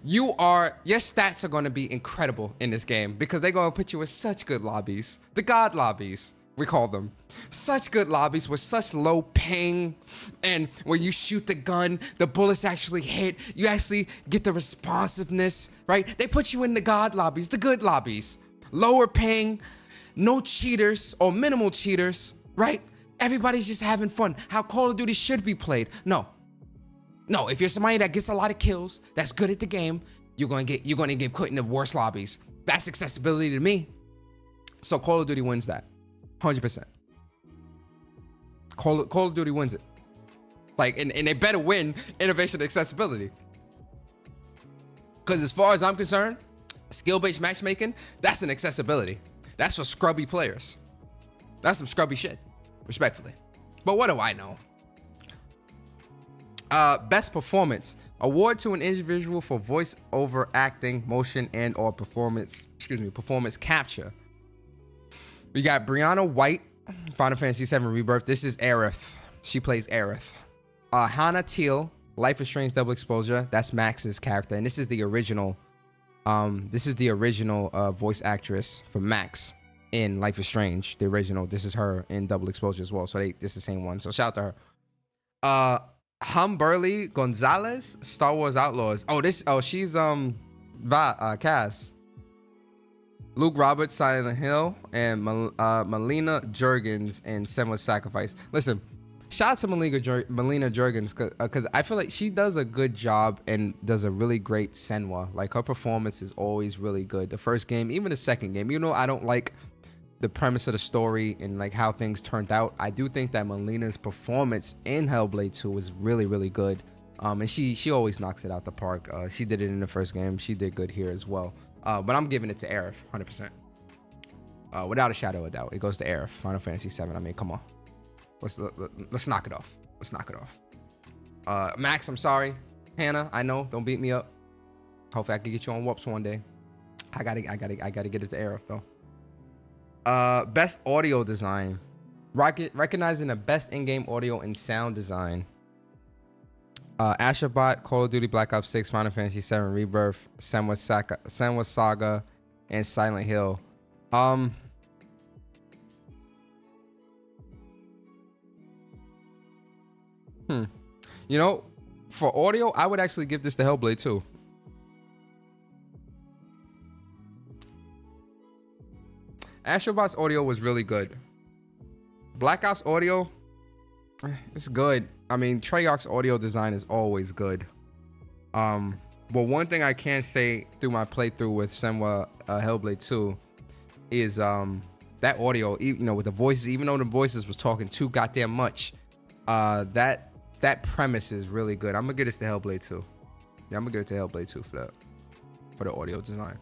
your stats are gonna be incredible in this game because they're gonna put you in such good lobbies. The God lobbies, we call them. Such good lobbies with such low ping, and when you shoot the gun, the bullets actually hit. You actually get the responsiveness, right? They put you in the God lobbies, the good lobbies. Lower ping, no cheaters or minimal cheaters, right? Everybody's just having fun. How Call of Duty should be played. No, if you're somebody that gets a lot of kills, that's good at the game, you're gonna get put in the worst lobbies. That's accessibility to me. So Call of Duty wins that, 100%. Call of Duty wins it. Like, and they better win innovation and accessibility. Because as far as I'm concerned, skill-based matchmaking, that's an accessibility. That's for scrubby players. That's some scrubby shit, respectfully. But what do I know? Best performance. Award to an individual for voice over acting, motion, and or performance capture. We got Brianna White, Final Fantasy VII Rebirth. This is Aerith. She plays Aerith. Hannah Teal, Life is Strange Double Exposure. That's Max's character. And this is the original voice actress for Max in Life is Strange. The original. This is her in Double Exposure as well. So this is the same one. So shout out to her. Humberly Gonzalez, Star Wars Outlaws. She's Cass. Luke Roberts, Silent Hill, and Melina Juergens in Senua's Sacrifice. Listen, shout out to Melina Juergens because I feel like she does a good job and does a really great Senua. Like, her performance is always really good. The first game, even the second game, I don't like the premise of the story and like how things turned out. I do think that Melina's performance in Hellblade 2 was really, really good. And she always knocks it out the park. She did it in the first game. She did good here as well. But I'm giving it to Aerith, 100%. Without a shadow of doubt, it goes to Aerith. Final Fantasy VII. I mean, come on, let's knock it off. Let's knock it off. Max, I'm sorry. Hannah, I know. Don't beat me up. Hopefully, I can get you on Whoops one day. I gotta get it to Aerith though. Best audio design. Recognizing the best in-game audio and sound design. Asherbot, Call of Duty Black Ops 6, Final Fantasy VII Rebirth, Senua Saga, and Silent Hill. For audio, I would actually give this to Hellblade 2. Asherbot's audio was really good. Black Ops audio, it's good. I mean, Treyarch's audio design is always good. But one thing I can say through my playthrough with Senua Hellblade 2 is that audio, with the voices, even though the voices was talking too goddamn much, that premise is really good. I'm gonna give this to Hellblade 2. Yeah, I'm gonna give it to Hellblade 2 for the audio design.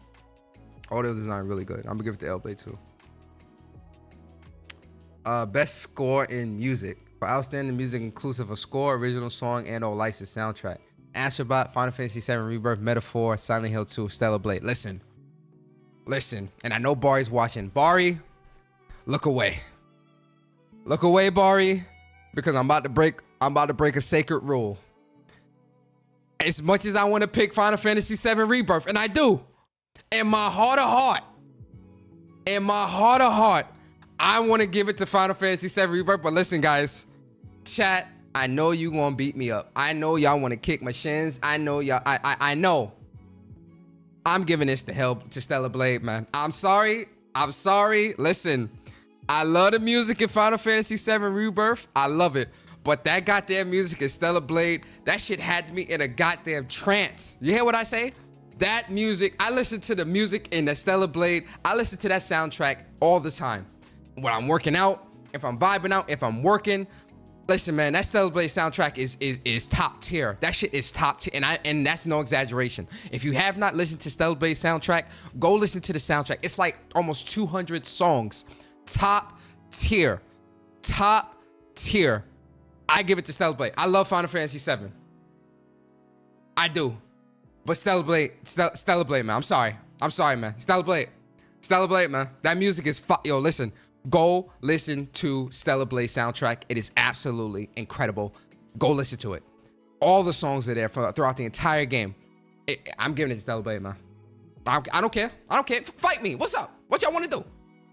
Audio design really good. I'm gonna give it to Hellblade 2. Best score in music. For outstanding music inclusive of score, original song, and or licensed soundtrack. Asherbot, Final Fantasy VII Rebirth, Metaphor, Silent Hill 2, Stellar Blade. Listen. And I know Bari's watching. Bari, look away. Look away, Bari, because I'm about to break a sacred rule. As much as I want to pick Final Fantasy VII Rebirth, and I do, in my heart of heart, I want to give it to Final Fantasy VII Rebirth. But listen, guys, chat, I know you gonna beat me up. I know y'all want to kick my shins. I know y'all. I know. I'm giving this to Stellar Blade, man. I'm sorry. Listen, I love the music in Final Fantasy VII Rebirth. I love it. But that goddamn music in Stellar Blade, that shit had me in a goddamn trance. You hear what I say? That music, I listen to the music in the Stellar Blade. I listen to that soundtrack all the time. When I'm working out, if I'm vibing out, if I'm working, Listen, man, that Stellar Blade soundtrack is top tier. That shit is top tier, and that's no exaggeration. If you have not listened to Stellar Blade soundtrack, go listen to the soundtrack. It's like almost 200 songs. Top tier. Top tier. I give it to Stellar Blade. I love Final Fantasy VII. I do. But Stellar Blade, man. I'm sorry, man. Stellar Blade, man. That music is yo, listen. Go listen to Stellar Blade soundtrack. It is absolutely incredible. Go listen to it. All the songs are there throughout the entire game. I'm giving it to Stellar Blade, man. I don't care. Fight me. What's up? What y'all want to do?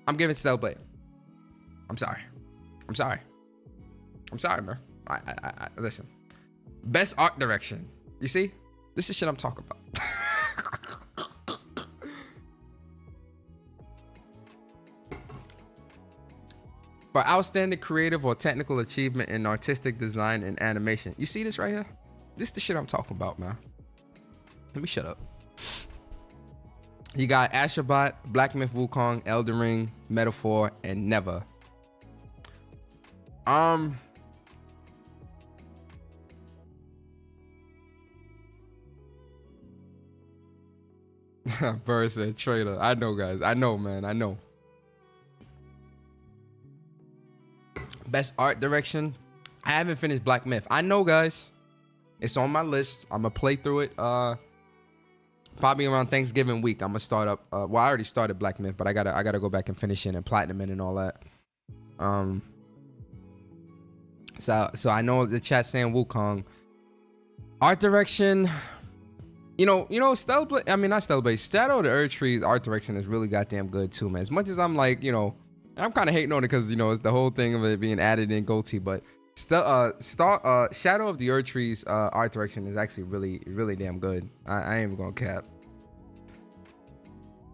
I'm giving it to Stellar Blade. I'm sorry, man. I listen. Best art direction. You see? This is shit I'm talking about. For outstanding creative or technical achievement in artistic design and animation. You see this right here? This is the shit I'm talking about, man. Let me shut up. You got Astrobot, Black Myth Wukong, Elden Ring, Metaphor, and Never. Bird said trailer. I know, guys. I know, man. I know. Best art direction. I haven't finished Black Myth. I know, guys. It's on my list. I'm gonna play through it. Probably around Thanksgiving week. I'm gonna start up. Well, I already started Black Myth, but I gotta go back and finish it and platinum it and all that. So I know the chat saying Wukong. Art direction. You know, Stellar Blade. I mean, not Stellar Blade. Shadow of the Erdtree's art direction is really goddamn good too, man. As much as I'm like, I'm kind of hating on it because it's the whole thing of it being added in GOTY, but Shadow of the Erdtree's art direction is actually really, really damn good. I ain't even gonna cap.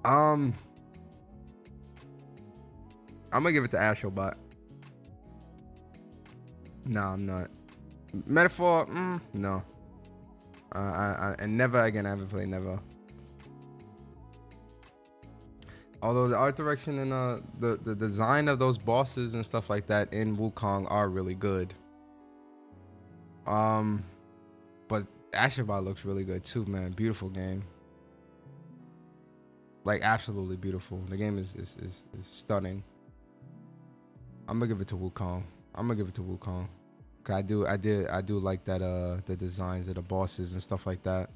I'm gonna give it to Astrobot. No, I'm not. Metaphor, no. And Never again. I haven't played Never. Although the art direction and the design of those bosses and stuff like that in Wukong are really good. But Astrobot looks really good too, man. Beautiful game. Like absolutely beautiful. The game is stunning. I'm gonna give it to Wukong. Cause I do like that the designs of the bosses and stuff like that.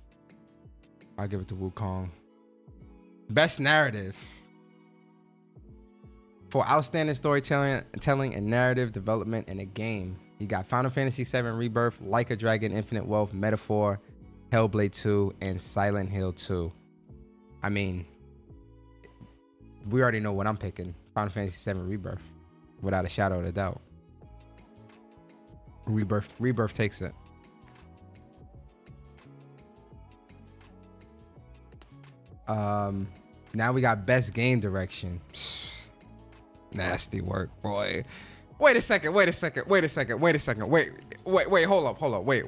I'll give it to Wukong. Best narrative. For outstanding storytelling and narrative development in a game, you got Final Fantasy VII Rebirth, Like a Dragon, Infinite Wealth, Metaphor, Hellblade 2, and Silent Hill 2. I mean, we already know what I'm picking. Final Fantasy VII Rebirth, without a shadow of a doubt. Rebirth takes it. Now we got best game direction. Nasty work, boy. Wait a second. Wait, hold up. Wait.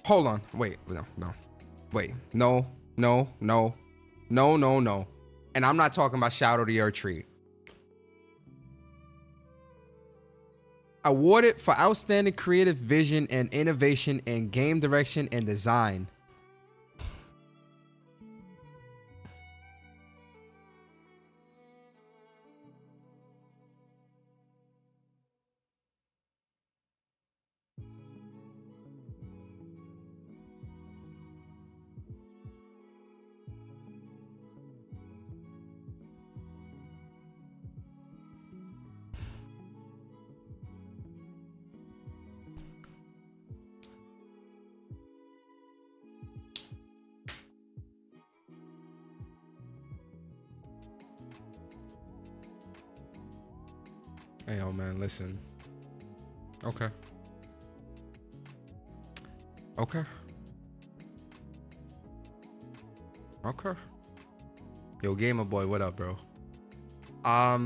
Hold on. Wait, no. Wait, no. And I'm not talking about Shadow of the Erdtree. Awarded for outstanding creative vision and innovation in game direction and design. Hey, yo, man, listen. Okay. Yo, Gamer Boy, what up, bro? Our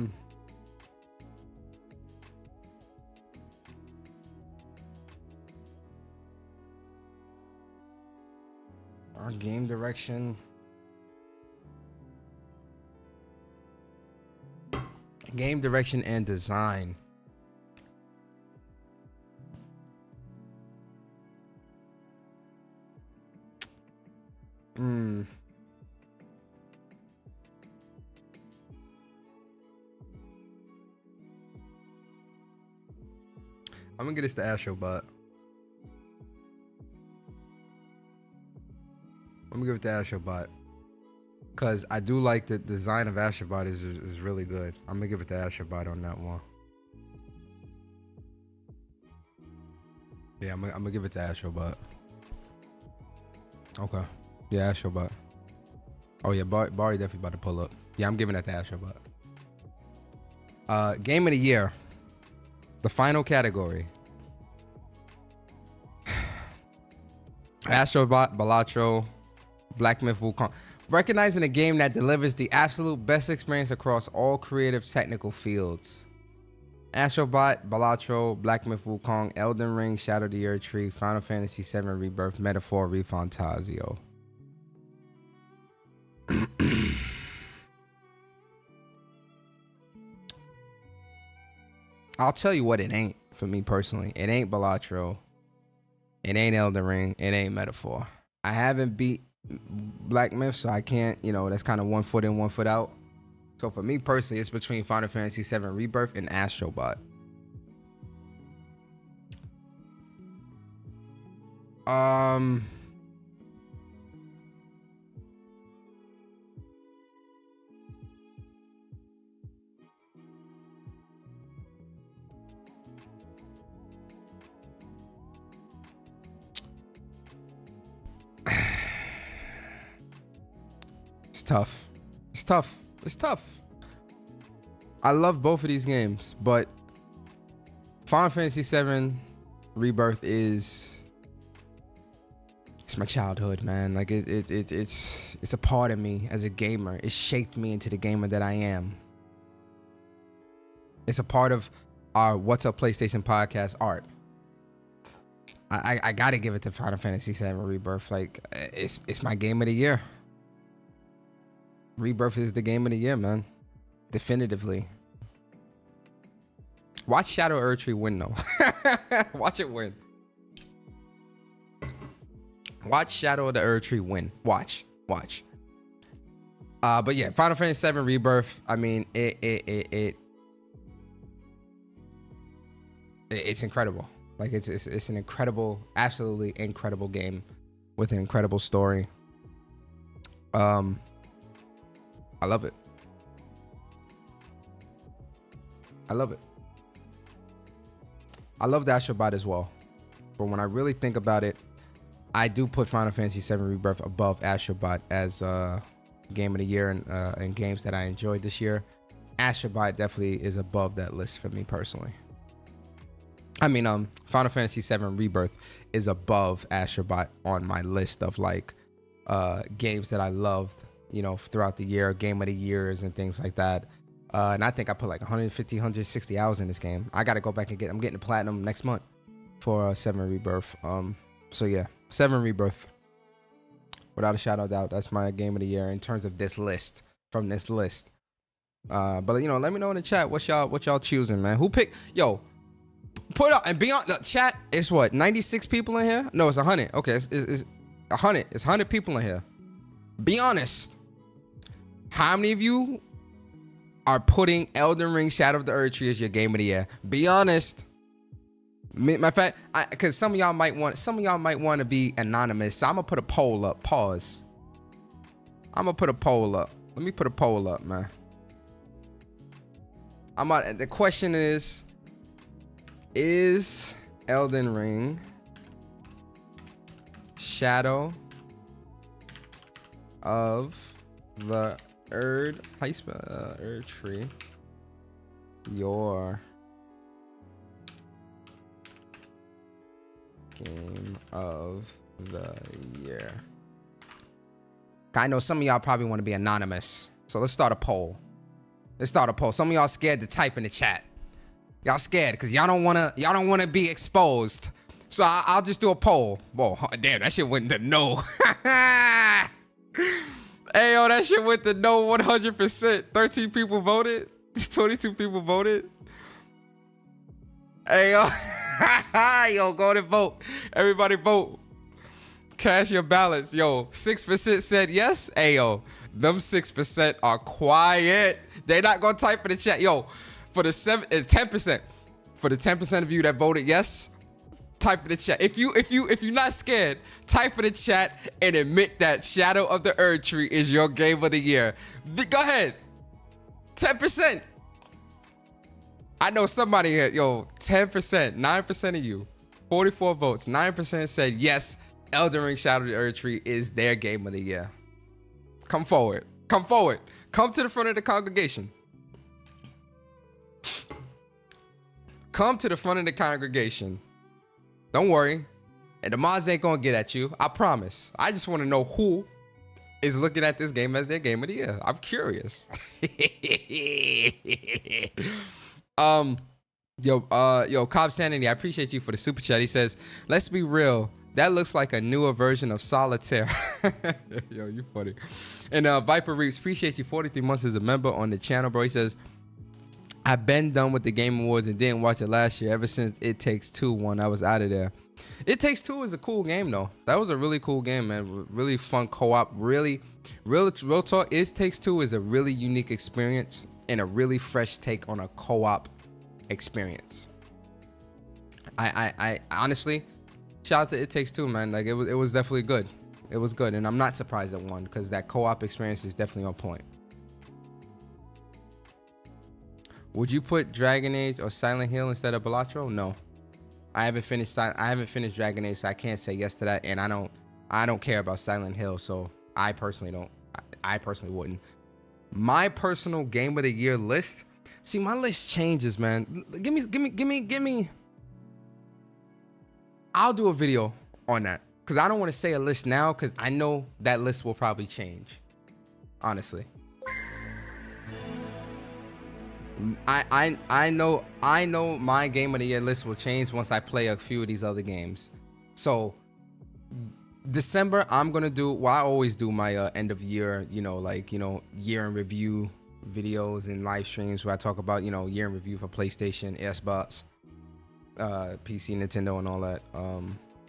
game direction. Game direction and design. I'm gonna get this to Astrobot. I'm gonna give it to Astrobot. Cause I do like the design of Astrobot is really good. I'm gonna give it to Astrobot on that one. Yeah, I'm gonna give it to Astrobot. Okay. Yeah, Astrobot. Oh yeah, Barry definitely about to pull up. Yeah, I'm giving that to Astrobot. Game of the year. The final category. Astrobot, Balatro, Black Myth Wukong. Recognizing a game that delivers the absolute best experience across all creative technical fields. Astrobot, Balatro, Black Myth Wukong, Elden Ring, Shadow of the Earth Tree, Final Fantasy VII Rebirth, Metaphor, Refantasio. I'll tell you what it ain't for me personally. It ain't Balatro. It ain't Elden Ring. It ain't Metaphor. I haven't beat Black Myth, so I can't, that's kind of 1 foot in, 1 foot out. So for me personally, it's between Final Fantasy VII Rebirth and Astrobot. It's tough. It's tough. It's tough. I love both of these games, but Final Fantasy VII Rebirth it's my childhood, man. Like it's a part of me as a gamer. It shaped me into the gamer that I am. It's a part of our What's Up PlayStation podcast art. I gotta give it to Final Fantasy VII Rebirth. Like it's my game of the year. Rebirth is the game of the year, man. Definitively. Watch Shadow of the Earth Tree win, though. Watch it win. Watch Shadow of the Earth Tree win. Watch. But yeah, Final Fantasy VII Rebirth. I mean, it's incredible. Like it's an incredible, absolutely incredible game with an incredible story. I love it. I love it. I love the Astrobot as well. But when I really think about it, I do put Final Fantasy VII Rebirth above Astrobot as game of the year and games that I enjoyed this year. Astrobot definitely is above that list for me personally. I mean, Final Fantasy VII Rebirth is above Astrobot on my list of like games that I loved, throughout the year, game of the years and things like that. And I think I put like 150, 160 hours in this game. I got to go back and I'm getting the platinum next month for VII Rebirth. So yeah, VII Rebirth, without a shadow of doubt, that's my game of the year in terms of this list, from this list. But let me know in the chat what y'all choosing, man. Who picked? Yo, put up and be on the chat. It's what, 96 people in here? No, it's 100. Okay, it's 100. It's 100 people in here. Be honest. How many of you are putting Elden Ring Shadow of the Earth Tree as your game of the year? Be honest. My fact, because some of y'all might want to be anonymous. So I'm gonna put a poll up. Pause. I'm gonna put a poll up. Let me put a poll up, man. The question is Elden Ring Shadow of the Earth Tree your game of the year? I know some of y'all probably want to be anonymous, so let's start a poll. Some of y'all scared to type in the chat. Y'all scared because y'all don't wanna be exposed. So I'll just do a poll. Whoa, damn, that shit went to no. Hey, yo, that shit went to no 100%. 13 people voted. 22 people voted. Hey, yo. Yo, go and vote. Everybody vote. Cash your ballots. Yo, 6% said yes. Ayo, them 6% are quiet. They not gonna type in the chat. Yo, for the 10%, for the 10% of you that voted yes, type in the chat. If you're not scared, type in the chat and admit that Shadow of the Erd Tree is your game of the year. Go ahead. 10%. I know somebody here. Yo, 10%, 9% of you, 44 votes, 9% said yes. Elden Ring Shadow of the Erd Tree is their game of the year. Come forward. Come forward. Come to the front of the congregation. Come to the front of the congregation. Don't worry. And the mods ain't gonna get at you. I promise. I just want to know who is looking at this game as their game of the year. I'm curious. Yo, Cobb Sanity, I appreciate you for the super chat. He says, let's be real. That looks like a newer version of Solitaire. Yo, you funny. And Viper Reeves, appreciate you. 43 months as a member on the channel, bro. He says, I've been done with the Game Awards and didn't watch it last year. Ever since It Takes Two won, I was out of there. It Takes Two is a cool game, though. That was a really cool game, man. Really fun co-op. Real talk. It Takes Two is a really unique experience and a really fresh take on a co-op experience. I honestly, shout out to It Takes Two, man. Like it was definitely good. It was good, and I'm not surprised it won because that co-op experience is definitely on point. Would you put Dragon Age or Silent Hill instead of Balatro? No, I haven't finished Dragon Age, so I can't say yes to that. And I don't care about Silent Hill, so I personally wouldn't. My personal game of the year list. See, my list changes, man. Give me. I'll do a video on that because I don't want to say a list now because I know that list will probably change. Honestly, I know my game of the year list will change once I play a few of these other games. So December, I'm gonna do. Well, I always do my end of year, year in review videos and live streams where I talk about, year in review for PlayStation, Xbox, PC, Nintendo, and all that.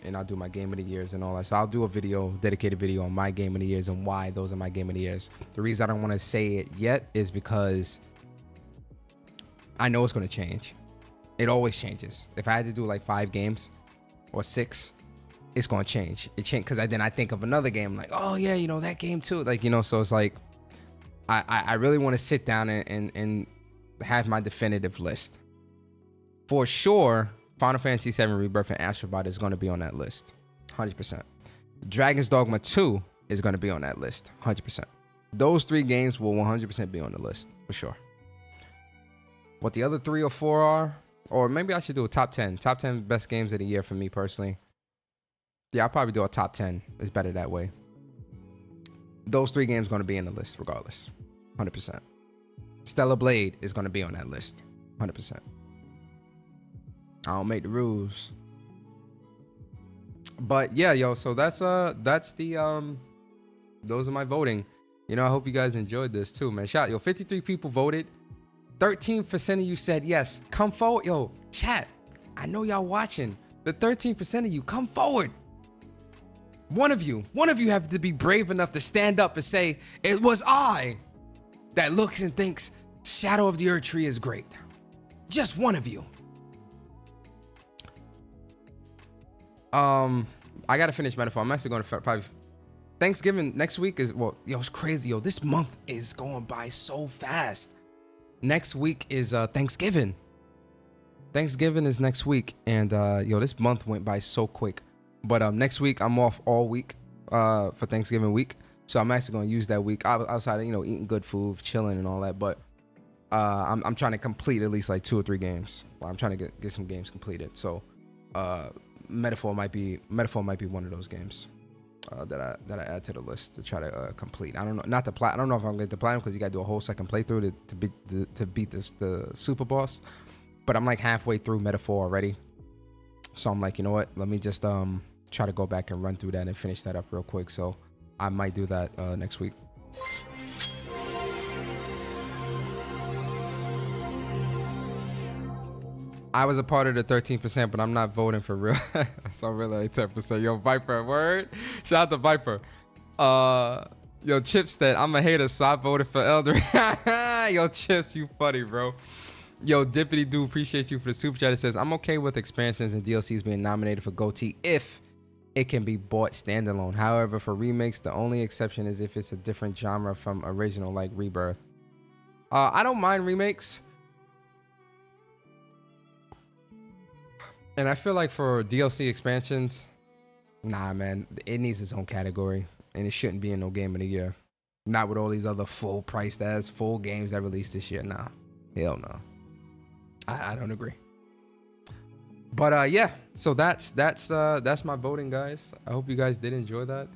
And I'll do my game of the years and all that. So I'll do a dedicated video on my game of the years and why those are my game of the years. The reason I don't want to say it yet is because I know it's going to change. It always changes. If I had to do like 5 games or 6, it's going to change. It changed because then I think of another game like, oh yeah, that game too. Like, so it's like, I really want to sit down and have my definitive list. For sure, Final Fantasy VII Rebirth and Astrobot is going to be on that list. 100%. Dragon's Dogma 2 is going to be on that list. 100%. Those 3 games will 100% be on the list. For sure. What the other 3 or 4 are, or maybe I should do a top 10. Top 10 best games of the year for me personally. Yeah, I'll probably do a top 10. It's better that way. Those 3 games going to be in the list regardless. 100%. Stellar Blade is going to be on that list. 100%. I don't make the rules. But yeah, yo, so that's the those are my voting. I hope you guys enjoyed this too, man. Shout, 53 people voted. 13% of you said yes. Come forward, yo, chat. I know y'all watching. The 13% of you, come forward. One of you have to be brave enough to stand up and say, it was I that looks and thinks Shadow of the Erd Tree is great. Just one of you. I gotta finish Metaphor. I'm actually gonna probably Thanksgiving next week is, it's crazy, this month is going by so fast. Next week is Thanksgiving. Thanksgiving is next week, and this month went by so quick. But next week I'm off all week for Thanksgiving week, so I'm actually gonna use that week outside of eating good food, chilling and all that. But I'm trying to complete at least like 2 or 3 games. I'm trying to get some games completed. So Metaphor might be one of those games that I add to the list to try to complete. I don't know, I don't know if I'm going to platinum because you got to do a whole second playthrough to beat the super boss. But I'm like halfway through Metaphor already, so I'm like, you know what? Let me just try to go back and run through that and finish that up real quick. So I might do that next week. I was a part of the 13%, but I'm not voting for real. So I'm really like 10%. Yo, Viper, word. Shout out to Viper. Yo, Chipstead, I'm a hater, so I voted for Elder. Yo, Chips, you funny, bro. Yo, Dippity Doo, appreciate you for the super chat. It says, I'm okay with expansions and DLCs being nominated for GOTY if it can be bought standalone. However, for remakes, the only exception is if it's a different genre from original, like Rebirth. I don't mind remakes. And I feel like for DLC expansions, nah, man, it needs its own category. And it shouldn't be in no game of the year. Not with all these other full priced ass full games that released this year. Nah, hell no. I don't agree. But yeah, so that's my voting, guys. I hope you guys did enjoy that.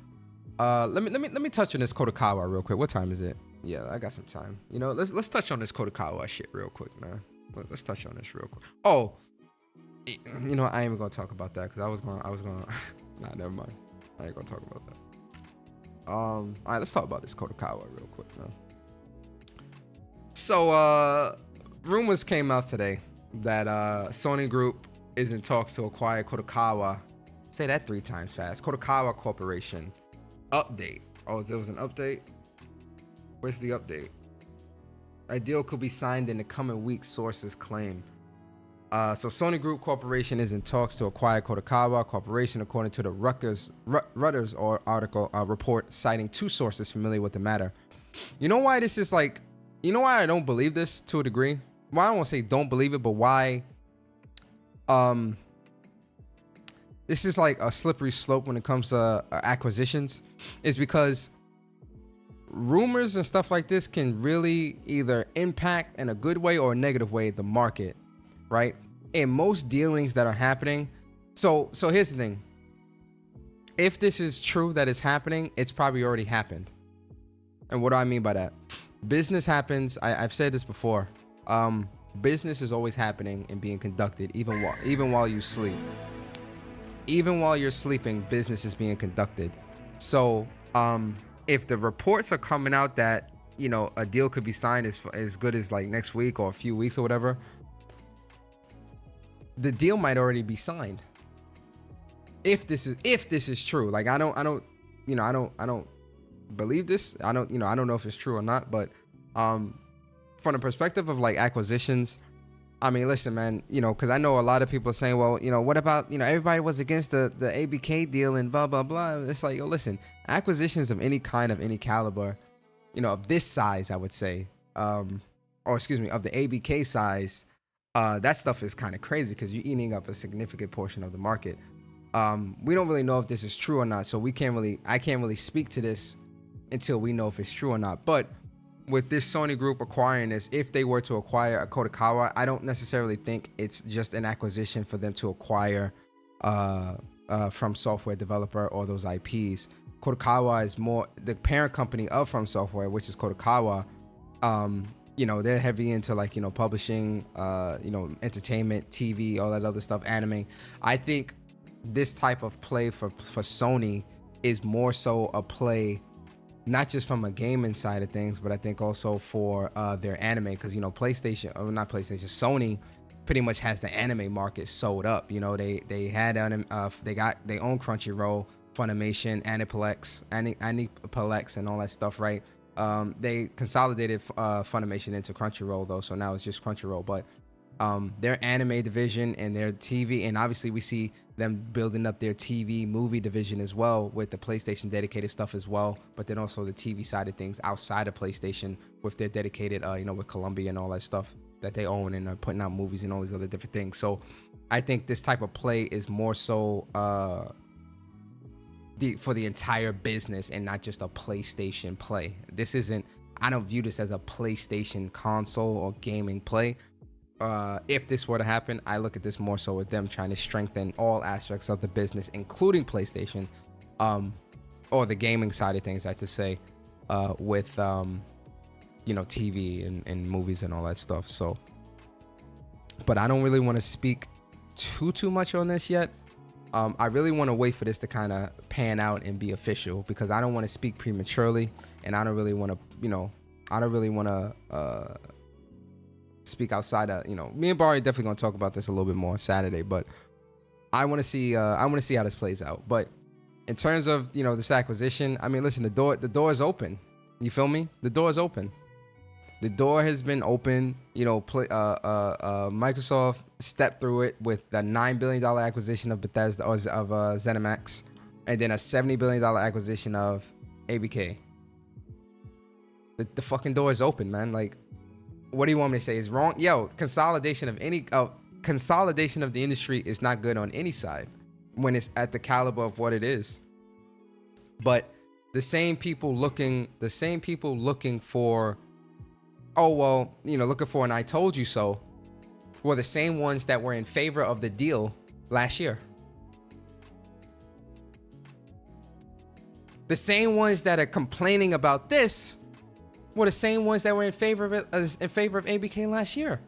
Let me touch on this Kodakawa real quick. What time is it? Yeah, I got some time. You know, let's touch on this Kodakawa shit real quick, man. Let's touch on this real quick. Oh, you know, I ain't even gonna talk about that because I was gonna. Nah, never mind. I ain't gonna talk about that. All right, let's talk about this Kodakawa real quick, man. So, rumors came out today that Sony Group is in talks to acquire Kodakawa. Say that 3 times fast. Kodakawa Corporation. Update. Oh, there was an update? Where's the update? A deal could be signed in the coming weeks, sources claim. So Sony Group Corporation is in talks to acquire Kodakawa Corporation, according to the Reuters article report, citing 2 sources familiar with the matter. You know why this is like, you know why I don't believe this to a degree? Well, I don't want to say don't believe it, but why this is like a slippery slope when it comes to acquisitions is because rumors and stuff like this can really either impact in a good way or a negative way the market, right? In most dealings that are happening. So here's the thing. If this is true that it's happening, it's probably already happened. And what do I mean by that? Business happens. I've said this before. Business is always happening and being conducted even while you sleep. Even while you're sleeping, business is being conducted. So if the reports are coming out that, you know, a deal could be signed as good as like next week or a few weeks or whatever, the deal might already be signed. If this is true, like I don't believe this. I don't know if it's true or not, but from the perspective of like acquisitions, I mean, listen, man, you know, because I know a lot of people are saying, well, you know, what about, you know, everybody was against the ABK deal and blah, blah, blah. It's like, yo, listen, acquisitions of any kind, of any caliber, you know, of this size, I would say, or excuse me, of the ABK size, that stuff is kind of crazy because you're eating up a significant portion of the market. We don't really know if this is true or not, so I can't really speak to this until we know if it's true or not. But with this Sony Group acquiring this, if they were to acquire a Kodakawa, I don't necessarily think it's just an acquisition for them to acquire From Software developer or those IPs. Kodakawa is more the parent company of From Software, which is Kodakawa. You know, they're heavy into like, you know, publishing, you know, entertainment, TV, all that other stuff, anime. I think this type of play for Sony is more so a play, not just from a gaming side of things, but I think also for their anime, because, you know, Sony pretty much has the anime market sold up. You know, they own Crunchyroll, Funimation, Aniplex, and all that stuff, right? They consolidated Funimation into Crunchyroll though, so now it's just Crunchyroll. But their anime division and their TV, and obviously we see them building up their TV movie division as well with the PlayStation dedicated stuff as well, but then also the TV side of things outside of PlayStation with their dedicated, you know, with Columbia and all that stuff that they own and are putting out movies and all these other different things. So I think this type of play is more so for the entire business and not just a PlayStation play. I don't view this as a PlayStation console or gaming play. If this were to happen, I look at this more so with them trying to strengthen all aspects of the business, including PlayStation, or the gaming side of things, I have to say, with you know, TV and movies and all that stuff. So, but I don't really want to speak too much on this yet. I really want to wait for this to kind of pan out and be official, because I don't want to speak prematurely, and I don't really want to, you know, speak outside of, me and Barry definitely gonna talk about this a little bit more on Saturday, but I want to see how this plays out. But in terms of, this acquisition, I mean, listen, the door is open. You feel me? The door is open. The door has been open. Microsoft stepped through it with the $9 billion acquisition of Bethesda or of ZeniMax, and then a $70 billion acquisition of ABK. The fucking door is open, man. Like, what do you want me to say? Is wrong? Yo, consolidation of the industry is not good on any side when it's at the caliber of what it is. But the same people looking for, looking for an I told you so, were the same ones that were in favor of the deal last year. The same ones that are complaining about this were the same ones that were in favor of ABK last year.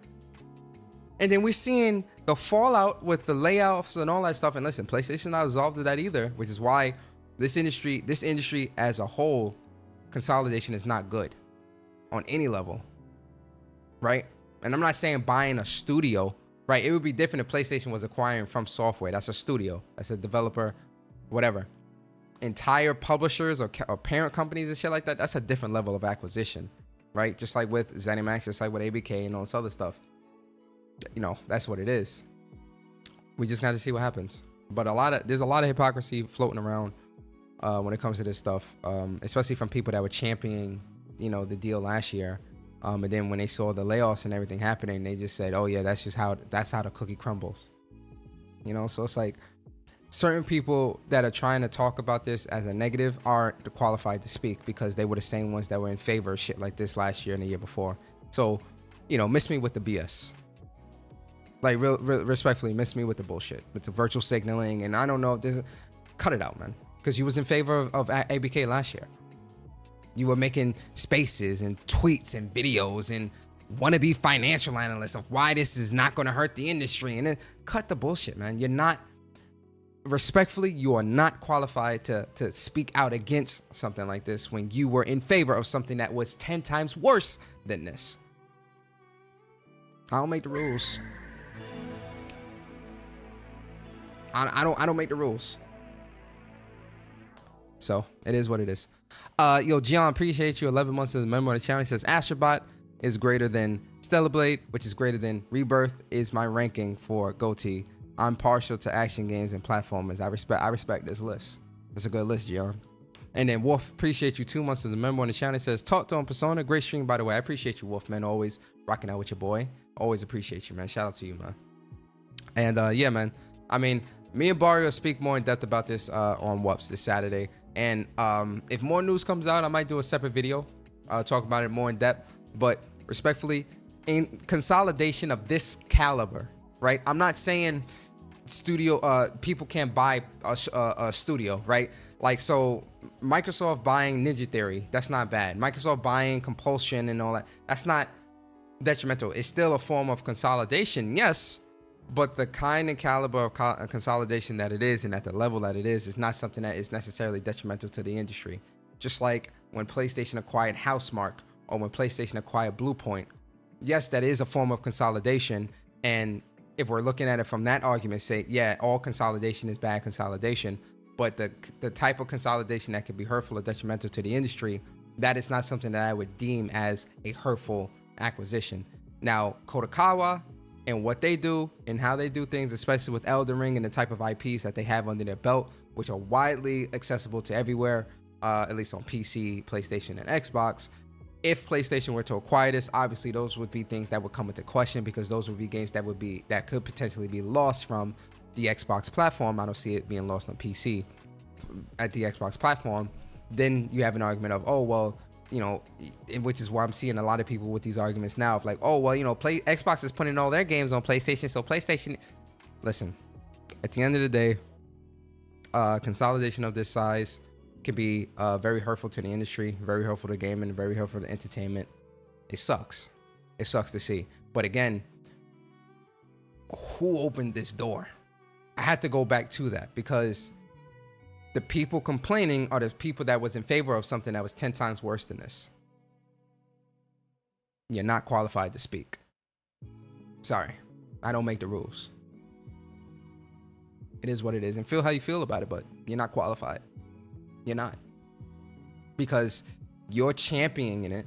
And then we're seeing the fallout with the layoffs and all that stuff. And listen, PlayStation not resolved to that either, which is why this industry as a whole, consolidation is not good on any level, right? And I'm not saying buying a studio, right? It would be different if PlayStation was acquiring From Software. That's a studio, that's a developer, whatever. Entire publishers or parent companies and shit like that, that's a different level of acquisition, right? Just like with ZeniMax, just like with ABK and all this other stuff. That's what it is. We just got to see what happens. But there's a lot of hypocrisy floating around when it comes to this stuff, especially from people that were championing, the deal last year. And then when they saw the layoffs and everything happening, they just said, oh yeah, that's how the cookie crumbles. So it's like certain people that are trying to talk about this as a negative aren't qualified to speak because they were the same ones that were in favor of shit like this last year and the year before. So, miss me with the BS. Like, respectfully, miss me with the bullshit, with the virtual signaling, and I don't know. Cut it out, man. Because you was in favor of ABK last year. You were making spaces and tweets and videos and wannabe financial analysts of why this is not going to hurt the industry. And then cut the bullshit, man. You're not. Respectfully, you are not qualified to speak out against something like this when you were in favor of something that was 10 times worse than this. I don't make the rules. I don't make the rules. So it is what it is. Gian, appreciate you. 11 months as a member of the channel. He says Astrobot is greater than Stellar Blade, which is greater than Rebirth, is my ranking for GOTY. I'm partial to action games and platformers. I respect this list. It's a good list, Gian. And then Wolf, appreciate you. 2 months as a member on the channel. He says talk to on Persona. Great stream, by the way. I appreciate you, Wolf, man. Always rocking out with your boy. Always appreciate you, man. Shout out to you, man. And yeah, man. I mean, me and Barry will speak more in depth about this on WUPS this Saturday. And if more news comes out, I might do a separate video talk about it more in depth. But respectfully, in consolidation of this caliber, right? I'm not saying studio people can't buy a studio, right? Like, so Microsoft buying Ninja Theory, that's not bad. Microsoft buying Compulsion and all that, that's not detrimental. It's still a form of consolidation, yes. But the kind and caliber of consolidation that it is and at the level that it is not something that is necessarily detrimental to the industry. Just like when PlayStation acquired Housemarque or when PlayStation acquired Bluepoint. Yes, that is a form of consolidation. And if we're looking at it from that argument, say, yeah, all consolidation is bad consolidation. But the type of consolidation that could be hurtful or detrimental to the industry, that is not something that I would deem as a hurtful acquisition. Now, Kodokawa and what they do and how they do things, especially with Elden Ring and the type of IPs that they have under their belt, which are widely accessible to everywhere, at least on PC, PlayStation, and Xbox. If PlayStation were to acquire this, obviously those would be things that would come into question because those would be games that could potentially be lost from the Xbox platform. I don't see it being lost on PC at the Xbox platform. Then you have an argument of, oh, well, which is why I'm seeing a lot of people with these arguments now of like, oh, well, Xbox is putting all their games on PlayStation, so PlayStation. Listen, at the end of the day, consolidation of this size can be very hurtful to the industry, very hurtful to gaming, very hurtful to entertainment. It sucks. It sucks to see. But again, who opened this door? I had to go back to that because the people complaining are the people that was in favor of something that was 10 times worse than this. You're not qualified to speak. Sorry, I don't make the rules. It is what it is, and feel how you feel about it, but you're not qualified. You're not. Because you're championing it.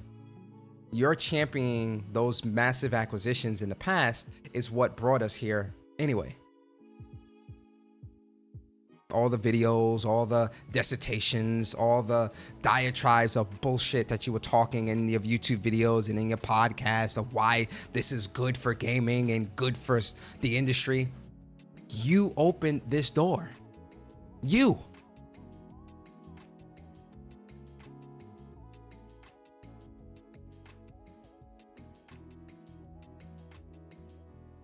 You're championing those massive acquisitions in the past is what brought us here anyway. All the videos, all the dissertations, all the diatribes of bullshit that you were talking in your YouTube videos and in your podcast of why this is good for gaming and good for the industry. You opened this door. You.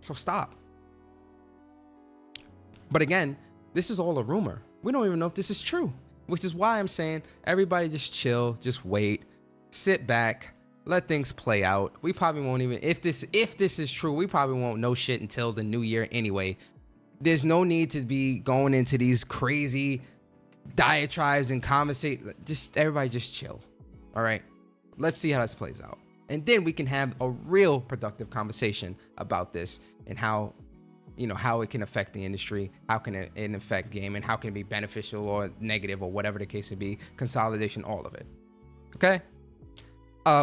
So stop. But again, this is all a rumor. We don't even know if this is true, which is why I'm saying everybody just chill, just wait, sit back, let things play out. We probably won't even, if this is true, we probably won't know shit until the new year anyway. There's no need to be going into these crazy diatribes and conversate. Just everybody just chill. All right. Let's see how this plays out. And then we can have a real productive conversation about this and how it can affect the industry, how can it affect gaming, how can it be beneficial or negative or whatever the case may be, consolidation, all of it. Okay?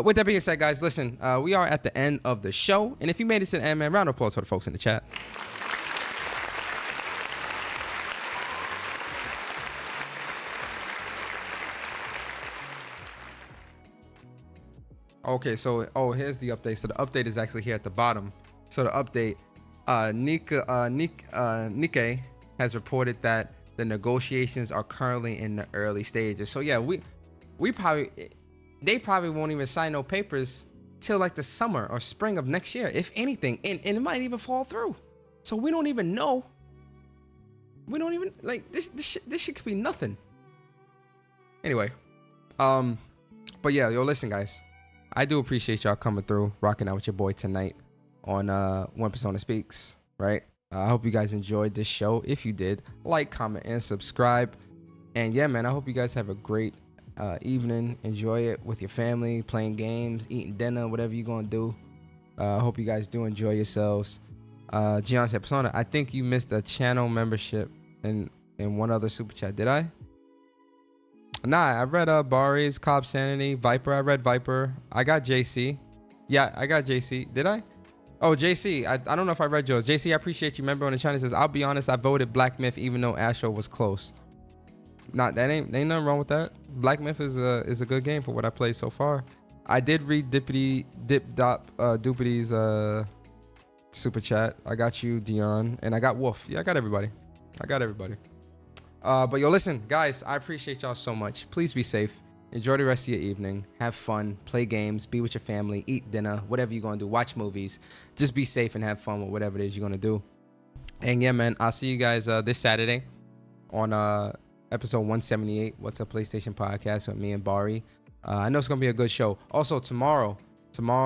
With that being said, guys, listen, we are at the end of the show. And if you made it to the end, man, round of applause for the folks in the chat. Okay, so here's the update. So the update is actually here at the bottom. So the update, Nikkei has reported that the negotiations are currently in the early stages. So yeah, they probably won't even sign no papers till like the summer or spring of next year, if anything, and it might even fall through. So we don't even know. We don't even like this shit could be nothing. Anyway, but yeah, yo, listen, guys. I do appreciate y'all coming through, rocking out with your boy tonight on One Persona Speaks, right? I hope you guys enjoyed this show. If you did, like, comment, and subscribe. And yeah, man, I hope you guys have a great evening. Enjoy it with your family, playing games, eating dinner, whatever you're going to do. I hope you guys do enjoy yourselves. Gian said, Persona, I think you missed a channel membership in one other super chat. Did I? Nah, I read Bari's, Cobb Sanity, Viper. I read Viper. I got JC. Yeah, I got JC. Did I? Oh, JC. I don't know if I read yours. JC, I appreciate you. Member on the channel says, I'll be honest, I voted Black Myth even though Astro was close. That ain't nothing wrong with that. Black Myth is a good game for what I played so far. I did read Doopity's super chat. I got you, Dion, and I got Wolf. Yeah, I got everybody. But yo, listen, guys, I appreciate y'all so much. Please be safe. Enjoy the rest of your evening. Have fun. Play games. Be with your family. Eat dinner. Whatever you're going to do. Watch movies. Just be safe and have fun with whatever it is you're going to do. And yeah, man, I'll see you guys this Saturday on episode 178. What's Up PlayStation Podcast with me and Bari. I know it's going to be a good show. Also, tomorrow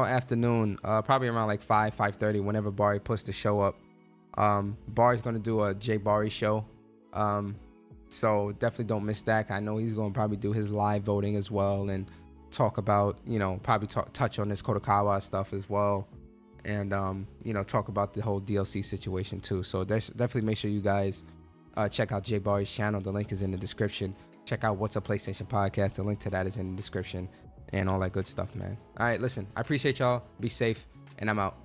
afternoon, probably around like 5:30, whenever Bari puts the show up, Bari's going to do a J Bari show. So definitely don't miss that. I know he's going to probably do his live voting as well and talk about, probably touch on this Kodokawa stuff as well. And, talk about the whole DLC situation too. So definitely make sure you guys check out J Bari's channel. The link is in the description. Check out What's Up PlayStation Podcast. The link to that is in the description and all that good stuff, man. All right, listen, I appreciate y'all. Be safe, and I'm out.